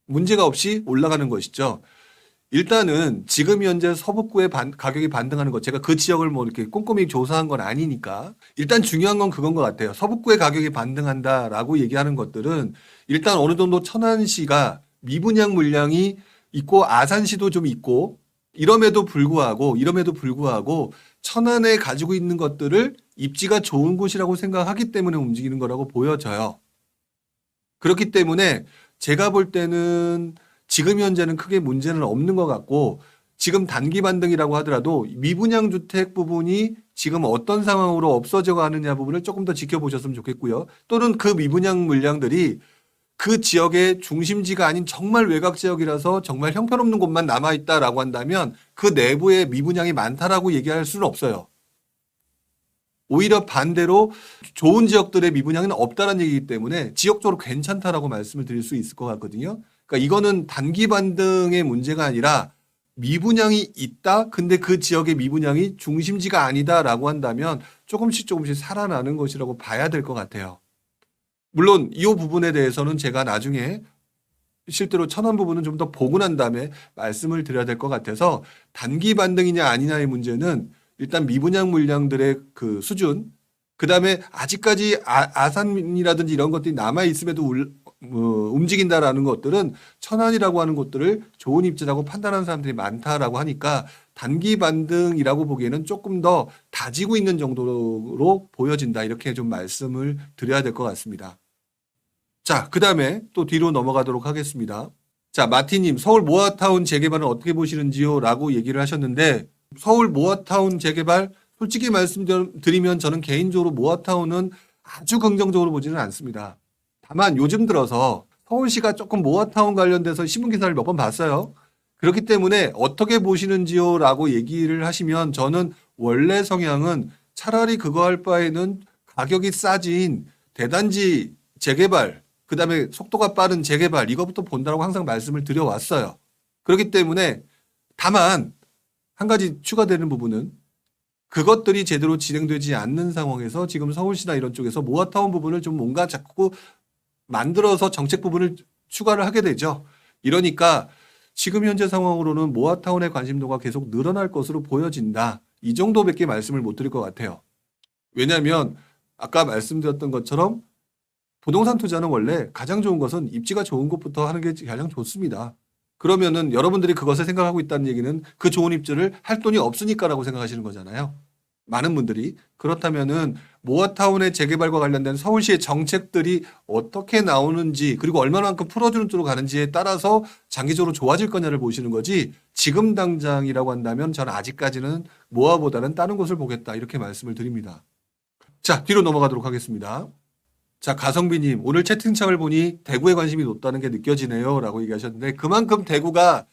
[SPEAKER 1] 문제가 없이 올라가는 것이죠. 일단은 지금 현재 서북구의 가격이 반등하는 것, 제가 그 지역을 뭐 이렇게 꼼꼼히 조사한 건 아니니까 일단 중요한 건 그건 것 같아요. 서북구의 가격이 반등한다라고 얘기하는 것들은 일단 어느 정도 천안시가 미분양 물량이 있고 아산시도 좀 있고 이럼에도 불구하고 천안에 가지고 있는 것들을 입지가 좋은 곳이라고 생각하기 때문에 움직이는 거라고 보여져요. 그렇기 때문에 제가 볼 때는 지금 현재는 크게 문제는 없는 것 같고 지금 단기 반등이라고 하더라도 미분양 주택 부분이 지금 어떤 상황으로 없어져 가느냐 부분을 조금 더 지켜보셨으면 좋겠고요. 또는 그 미분양 물량들이 그 지역의 중심지가 아닌 정말 외곽 지역이라서 정말 형편없는 곳만 남아있다라고 한다면 그 내부에 미분양이 많다라고 얘기할 수는 없어요. 오히려 반대로 좋은 지역들의 미분양은 없다는 얘기이기 때문에 지역적으로 괜찮다라고 말씀을 드릴 수 있을 것 같거든요. 그러니까 이거는 단기 반등의 문제가 아니라 미분양이 있다. 근데 그 지역의 미분양이 중심지가 아니다라고 한다면 조금씩 살아나는 것이라고 봐야 될 것 같아요. 물론 이 부분에 대해서는 제가 나중에 실제로 천안 부분은 좀 더 보고 난 다음에 말씀을 드려야 될 것 같아서 단기 반등이냐 아니냐의 문제는 일단 미분양 물량들의 그 수준, 그 다음에 아직까지 아산이라든지 이런 것들이 남아있음에도 움직인다라는 것들은 천안이라고 하는 곳들을 좋은 입지라고 판단하는 사람들이 많다라고 하니까 단기 반등이라고 보기에는 조금 더 다지고 있는 정도로 보여진다. 이렇게 좀 말씀을 드려야 될 것 같습니다. 자, 그 다음에 또 뒤로 넘어가도록 하겠습니다. 자, 마티님, 서울 모아타운 재개발은 어떻게 보시는지요? 라고 얘기를 하셨는데 서울 모아타운 재개발 솔직히 말씀드리면 저는 개인적으로 모아타운은 아주 긍정적으로 보지는 않습니다. 다만 요즘 들어서 서울시가 조금 모아타운 관련돼서 신문기사를 몇 번 봤어요. 그렇기 때문에 어떻게 보시는지요? 라고 얘기를 하시면 저는 원래 성향은 차라리 그거 할 바에는 가격이 싸진 대단지 재개발, 그다음에 속도가 빠른 재개발 이거부터 본다라고 항상 말씀을 드려왔어요. 그렇기 때문에 다만 한 가지 추가되는 부분은 그것들이 제대로 진행되지 않는 상황에서 지금 서울시나 이런 쪽에서 모아타운 부분을 좀 뭔가 자꾸 만들어서 정책 부분을 추가를 하게 되죠. 이러니까 지금 현재 상황으로는 모아타운의 관심도가 계속 늘어날 것으로 보여진다. 이 정도밖에 말씀을 못 드릴 것 같아요. 왜냐하면 아까 말씀드렸던 것처럼 부동산 투자는 원래 가장 좋은 것은 입지가 좋은 곳부터 하는 게 가장 좋습니다. 그러면은 여러분들이 그것을 생각하고 있다는 얘기는 그 좋은 입지를 할 돈이 없으니까라고 생각하시는 거잖아요. 많은 분들이. 그렇다면은 모아타운의 재개발과 관련된 서울시의 정책들이 어떻게 나오는지 그리고 얼마만큼 풀어주는 쪽으로 가는지에 따라서 장기적으로 좋아질 거냐를 보시는 거지 지금 당장이라고 한다면 저는 아직까지는 모아보다는 다른 곳을 보겠다 이렇게 말씀을 드립니다. 자, 뒤로 넘어가도록 하겠습니다. 자, 가성비님, 오늘 채팅창을 보니 대구에 관심이 높다는 게 느껴지네요. 라고 얘기하셨는데, 그만큼 대구가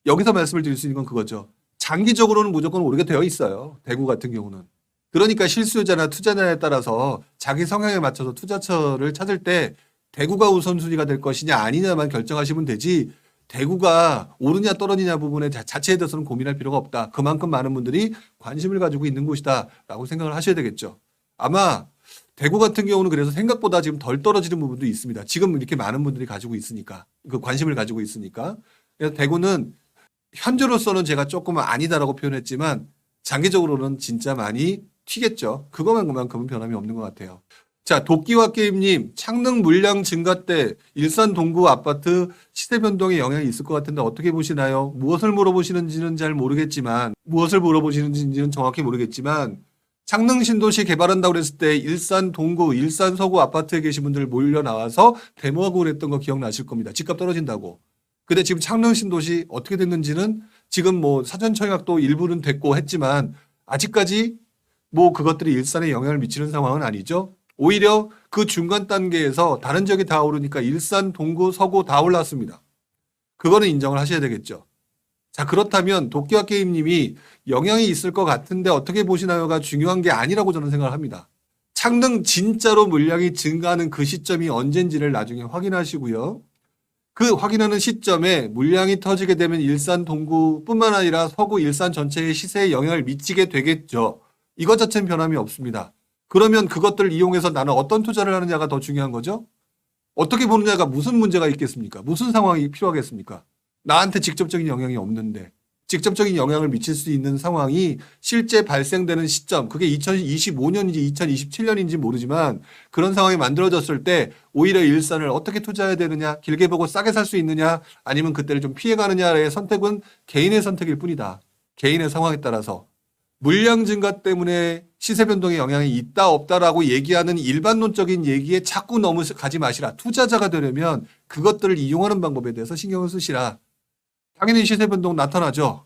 [SPEAKER 1] 여기서 말씀을 드릴 수 있는 건 그거죠. 장기적으로는 무조건 오르게 되어 있어요. 대구 같은 경우는. 그러니까 실수요자나 투자자에 따라서 자기 성향에 맞춰서 투자처를 찾을 때 대구가 우선순위가 될 것이냐 아니냐만 결정하시면 되지, 대구가 오르냐 떨어지냐 부분에 자체에 대해서는 고민할 필요가 없다. 그만큼 많은 분들이 관심을 가지고 있는 곳이다. 라고 생각을 하셔야 되겠죠. 아마 대구 같은 경우는 그래서 생각보다 지금 덜 떨어지는 부분도 있습니다. 지금 이렇게 많은 분들이 가지고 있으니까, 그 관심을 가지고 있으니까. 그래서 대구는 현재로서는 제가 조금 아니다라고 표현했지만 장기적으로는 진짜 많이 튀겠죠. 그것만큼은 변함이 없는 것 같아요. 자, 도끼와 게임님, 창릉 물량 증가 때 일산 동구 아파트 시세 변동에 영향이 있을 것 같은데 어떻게 보시나요? 무엇을 물어보시는지는 잘 모르겠지만, 정확히 모르겠지만, 창릉 신도시 개발한다고 그랬을 때 일산 동구, 일산 서구 아파트에 계신 분들 몰려 나와서 데모하고 그랬던 거 기억나실 겁니다. 집값 떨어진다고. 근데 지금 창릉 신도시 어떻게 됐는지는 지금 뭐 사전 청약도 일부는 됐고 했지만 아직까지 뭐 그것들이 일산에 영향을 미치는 상황은 아니죠. 오히려 그 중간 단계에서 다른 지역이 다 오르니까 일산, 동구, 서구 다 올랐습니다. 그거는 인정을 하셔야 되겠죠. 자, 그렇다면 도끼와 게임님이 영향이 있을 것 같은데 어떻게 보시나요가 중요한 게 아니라고 저는 생각을 합니다. 창릉 진짜로 물량이 증가하는 그 시점이 언젠지를 나중에 확인하시고요. 그 확인하는 시점에 물량이 터지게 되면 일산 동구뿐만 아니라 서구 일산 전체의 시세에 영향을 미치게 되겠죠. 이것 자체는 변함이 없습니다. 그러면 그것들을 이용해서 나는 어떤 투자를 하느냐가 더 중요한 거죠. 어떻게 보느냐가 무슨 문제가 있겠습니까? 무슨 상황이 필요하겠습니까? 나한테 직접적인 영향이 없는데 직접적인 영향을 미칠 수 있는 상황이 실제 발생되는 시점, 그게 2025년인지 2027년인지 모르지만 그런 상황이 만들어졌을 때 오히려 일산을 어떻게 투자해야 되느냐, 길게 보고 싸게 살 수 있느냐, 아니면 그때를 좀 피해가느냐의 선택은 개인의 선택일 뿐이다. 개인의 상황에 따라서. 물량 증가 때문에 시세 변동에 영향이 있다 없다라고 얘기하는 일반론적인 얘기에 자꾸 넘어가지 마시라. 투자자가 되려면 그것들을 이용하는 방법에 대해서 신경을 쓰시라. 당연히 시세 변동 나타나죠.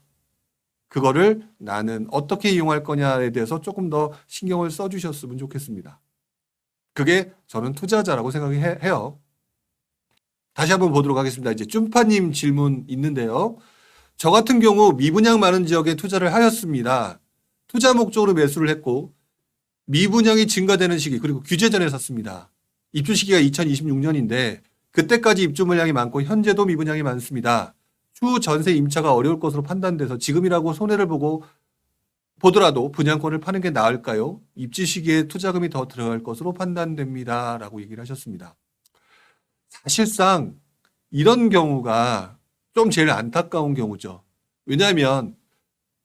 [SPEAKER 1] 그거를 나는 어떻게 이용할 거냐에 대해서 조금 더 신경을 써주셨으면 좋겠습니다. 그게 저는 투자자라고 생각해요. 다시 한번 보도록 하겠습니다. 이제 쭌파님 질문 있는데요. 저 같은 경우 미분양 많은 지역에 투자를 하였습니다. 투자 목적으로 매수를 했고 미분양이 증가되는 시기, 그리고 규제 전에 샀습니다. 입주 시기가 2026년인데 그때까지 입주 물량이 많고 현재도 미분양이 많습니다. 추후 전세 임차가 어려울 것으로 판단돼서 지금이라고 손해를 보더라도 분양권을 파는 게 나을까요? 입지 시기에 투자금이 더 들어갈 것으로 판단됩니다. 라고 얘기를 하셨습니다. 사실상 이런 경우가 좀 제일 안타까운 경우죠. 왜냐하면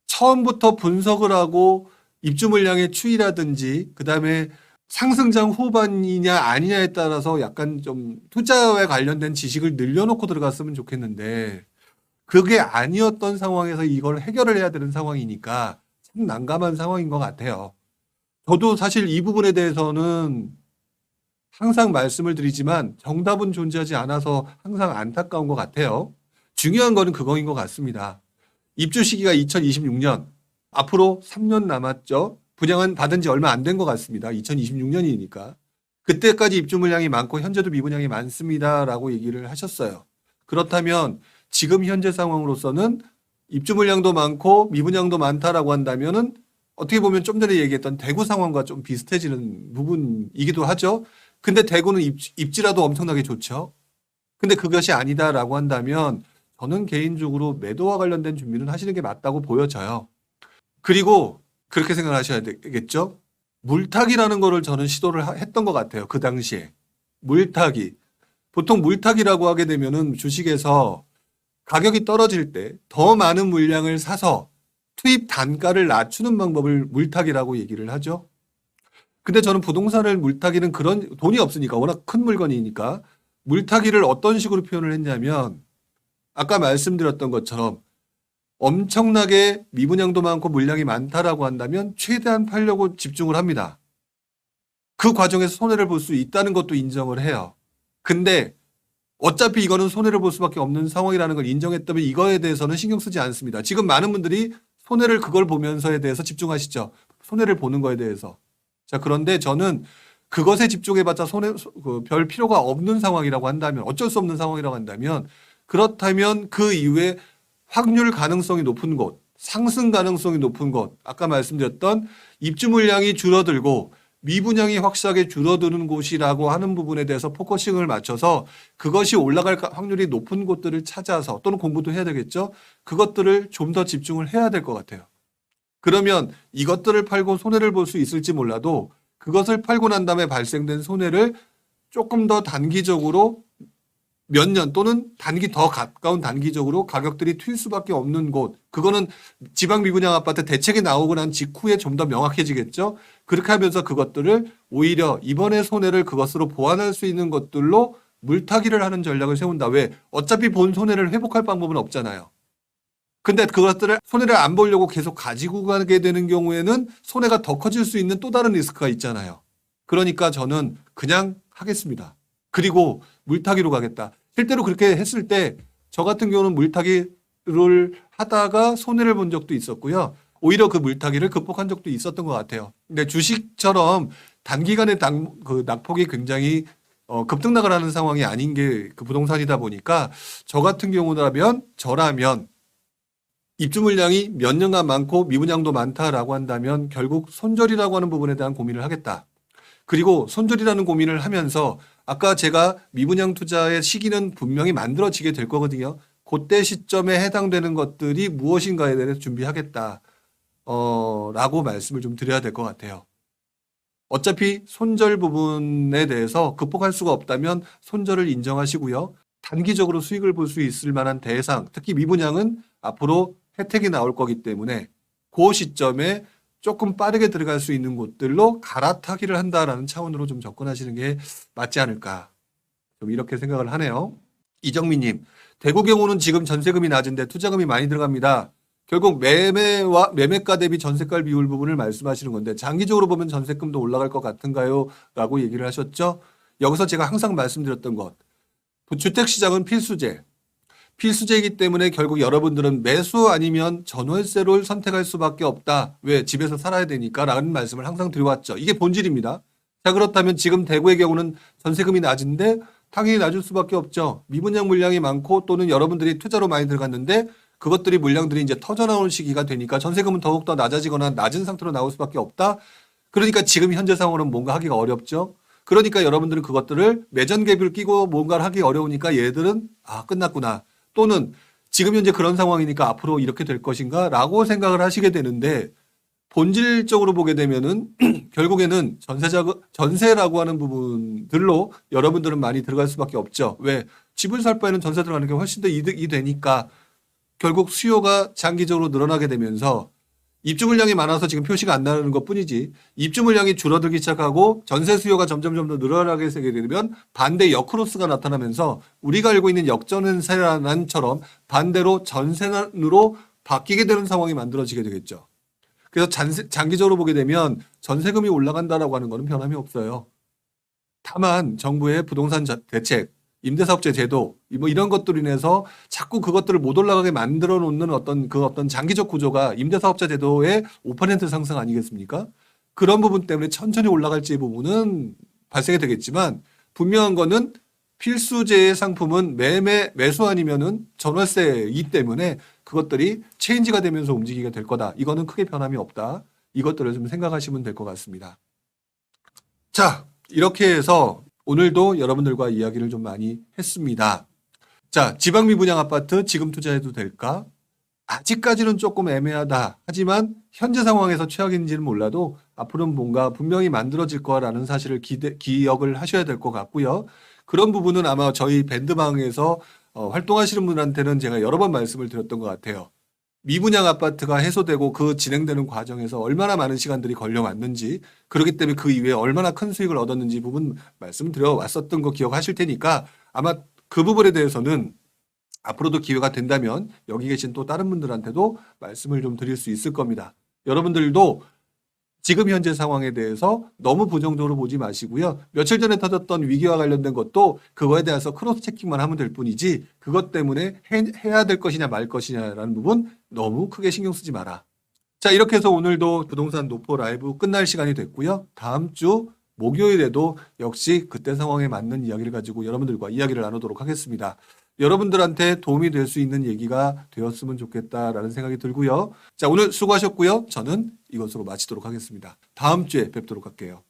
[SPEAKER 1] 처음부터 분석을 하고 입주 물량의 추이라든지 그다음에 상승장 후반이냐 아니냐에 따라서 약간 좀 투자에 관련된 지식을 늘려놓고 들어갔으면 좋겠는데 그게 아니었던 상황에서 이걸 해결을 해야 되는 상황이니까 참 난감한 상황인 것 같아요. 저도 사실 이 부분에 대해서는 항상 말씀을 드리지만 정답은 존재하지 않아서 항상 안타까운 것 같아요. 중요한 거는 그거인 것 같습니다. 입주 시기가 2026년, 앞으로 3년 남았죠. 분양은 받은 지 얼마 안 된 것 같습니다. 2026년이니까. 그때까지 입주 물량이 많고 현재도 미분양이 많습니다라고 얘기를 하셨어요. 그렇다면 지금 현재 상황으로서는 입주 물량도 많고 미분양도 많다라고 한다면은 어떻게 보면 좀 전에 얘기했던 대구 상황과 좀 비슷해지는 부분이기도 하죠. 근데 대구는 입지라도 엄청나게 좋죠. 근데 그것이 아니다라고 한다면 저는 개인적으로 매도와 관련된 준비는 하시는 게 맞다고 보여져요. 그리고 그렇게 생각하셔야 되겠죠. 물타기라는 거를 저는 시도를 했던 것 같아요. 그 당시에. 물타기. 보통 물타기라고 하게 되면은 주식에서 가격이 떨어질 때 더 많은 물량을 사서 투입 단가를 낮추는 방법을 물타기라고 얘기를 하죠. 근데 저는 부동산을 물타기는 그런 돈이 없으니까 워낙 큰 물건이니까 물타기를 어떤 식으로 표현을 했냐면 아까 말씀드렸던 것처럼 엄청나게 미분양도 많고 물량이 많다라고 한다면 최대한 팔려고 집중을 합니다. 그 과정에서 손해를 볼 수 있다는 것도 인정을 해요. 근데 어차피 이거는 손해를 볼 수밖에 없는 상황이라는 걸 인정했다면 이거에 대해서는 신경 쓰지 않습니다. 지금 많은 분들이 손해를 그걸 보면서에 대해서 집중하시죠. 손해를 보는 거에 대해서. 자, 그런데 저는 그것에 집중해봤자 별 필요가 없는 상황이라고 한다면, 어쩔 수 없는 상황이라고 한다면, 그렇다면 그 이후에 확률 가능성이 높은 곳, 상승 가능성이 높은 곳, 아까 말씀드렸던 입주 물량이 줄어들고 미분양이 확실하게 줄어드는 곳이라고 하는 부분에 대해서 포커싱을 맞춰서 그것이 올라갈 확률이 높은 곳들을 찾아서 또는 공부도 해야 되겠죠. 그것들을 좀 더 집중을 해야 될 것 같아요. 그러면 이것들을 팔고 손해를 볼 수 있을지 몰라도 그것을 팔고 난 다음에 발생된 손해를 조금 더 단기적으로 몇 년 또는 더 가까운 단기적으로 가격들이 튈 수밖에 없는 곳. 그거는 지방 미분양 아파트 대책이 나오고 난 직후에 좀 더 명확해지겠죠. 그렇게 하면서 그것들을 오히려 이번의 손해를 그것으로 보완할 수 있는 것들로 물타기를 하는 전략을 세운다. 왜? 어차피 본 손해를 회복할 방법은 없잖아요. 근데 그것들을 손해를 안 보려고 계속 가지고 가게 되는 경우에는 손해가 더 커질 수 있는 또 다른 리스크가 있잖아요. 그러니까 저는 그냥 하겠습니다. 그리고 물타기로 가겠다. 실제로 그렇게 했을 때 저 같은 경우는 물타기를 하다가 손해를 본 적도 있었고요. 오히려 그 물타기를 극복한 적도 있었던 것 같아요. 근데 주식처럼 단기간에 낙폭이 굉장히 급등락을 하는 상황이 아닌 게 그 부동산이다 보니까 저 같은 저라면 입주 물량이 몇 년간 많고 미분양도 많다라고 한다면 결국 손절이라고 하는 부분에 대한 고민을 하겠다. 그리고 손절이라는 고민을 하면서 아까 제가 미분양 투자의 시기는 분명히 만들어지게 될 거거든요. 그때 시점에 해당되는 것들이 무엇인가에 대해서 준비하겠다. 라고 말씀을 좀 드려야 될 것 같아요. 어차피 손절 부분에 대해서 극복할 수가 없다면 손절을 인정하시고요. 단기적으로 수익을 볼 수 있을 만한 대상, 특히 미분양은 앞으로 혜택이 나올 거기 때문에 그 시점에 조금 빠르게 들어갈 수 있는 곳들로 갈아타기를 한다라는 차원으로 좀 접근하시는 게 맞지 않을까. 좀 이렇게 생각을 하네요. 이정민님, 대구 경우는 지금 전세금이 낮은데 투자금이 많이 들어갑니다. 결국 매매가 대비 전세가 비율 부분을 말씀하시는 건데 장기적으로 보면 전세금도 올라갈 것 같은가요? 라고 얘기를 하셨죠. 여기서 제가 항상 말씀드렸던 것. 주택시장은 필수제이기 때문에 결국 여러분들은 매수 아니면 전월세를 선택할 수밖에 없다. 왜? 집에서 살아야 되니까 라는 말씀을 항상 드려왔죠. 이게 본질입니다. 자, 그렇다면 지금 대구의 경우는 전세금이 낮은데 당연히 낮을 수밖에 없죠. 미분양 물량이 많고 또는 여러분들이 투자로 많이 들어갔는데 그것들이 물량들이 이제 터져나오는 시기가 되니까 전세금은 더욱더 낮아지거나 낮은 상태로 나올 수밖에 없다. 그러니까 지금 현재 상황으로는 뭔가 하기가 어렵죠. 그러니까 여러분들은 그것들을 매전 갭을 끼고 뭔가를 하기 어려우니까 얘들은 끝났구나. 또는 지금 현재 그런 상황이니까 앞으로 이렇게 될 것인가 라고 생각을 하시게 되는데 본질적으로 보게 되면은 결국에는 전세라고 하는 부분들로 여러분들은 많이 들어갈 수밖에 없죠. 왜? 집을 살 바에는 전세 들어가는 게 훨씬 더 이득이 되니까 결국 수요가 장기적으로 늘어나게 되면서 입주 물량이 많아서 지금 표시가 안 나는 것 뿐이지 입주 물량이 줄어들기 시작하고 전세 수요가 점점 더 늘어나게 되면 반대 역크로스가 나타나면서 우리가 알고 있는 역전세난처럼 반대로 전세난으로 바뀌게 되는 상황이 만들어지게 되겠죠. 그래서 장기적으로 보게 되면 전세금이 올라간다라고 하는 것은 변함이 없어요. 다만 정부의 부동산 대책, 임대사업자 제도 뭐 이런 것들로 인해서 자꾸 그것들을 못 올라가게 만들어 놓는 어떤 장기적 구조가 임대사업자 제도의 5% 상승 아니겠습니까? 그런 부분 때문에 천천히 올라갈지 부분은 발생이 되겠지만 분명한 거는 필수제의 상품은 매수 아니면은 전월세이기 때문에 그것들이 체인지가 되면서 움직이게 될 거다. 이거는 크게 변함이 없다. 이것들을 좀 생각하시면 될 것 같습니다. 자, 이렇게 해서 오늘도 여러분들과 이야기를 좀 많이 했습니다. 자, 지방 미분양 아파트 지금 투자해도 될까? 아직까지는 조금 애매하다. 하지만 현재 상황에서 최악인지는 몰라도 앞으로는 뭔가 분명히 만들어질 거라는 사실을 기억을 하셔야 될 것 같고요. 그런 부분은 아마 저희 밴드방에서 활동하시는 분한테는 제가 여러 번 말씀을 드렸던 것 같아요. 미분양 아파트가 해소되고 그 진행되는 과정에서 얼마나 많은 시간들이 걸려왔는지, 그렇기 때문에 그 이후에 얼마나 큰 수익을 얻었는지 부분 말씀드려 왔었던 거 기억하실 테니까 아마 그 부분에 대해서는 앞으로도 기회가 된다면 여기 계신 또 다른 분들한테도 말씀을 좀 드릴 수 있을 겁니다. 여러분들도 지금 현재 상황에 대해서 너무 부정적으로 보지 마시고요. 며칠 전에 터졌던 위기와 관련된 것도 그거에 대해서 크로스 체킹만 하면 될 뿐이지 그것 때문에 해야 될 것이냐 말 것이냐라는 부분 너무 크게 신경 쓰지 마라. 자, 이렇게 해서 오늘도 부동산 노포 라이브 끝날 시간이 됐고요. 다음 주 목요일에도 역시 그때 상황에 맞는 이야기를 가지고 여러분들과 이야기를 나누도록 하겠습니다. 여러분들한테 도움이 될 수 있는 얘기가 되었으면 좋겠다라는 생각이 들고요. 자, 오늘 수고하셨고요. 저는 이것으로 마치도록 하겠습니다. 다음 주에 뵙도록 할게요.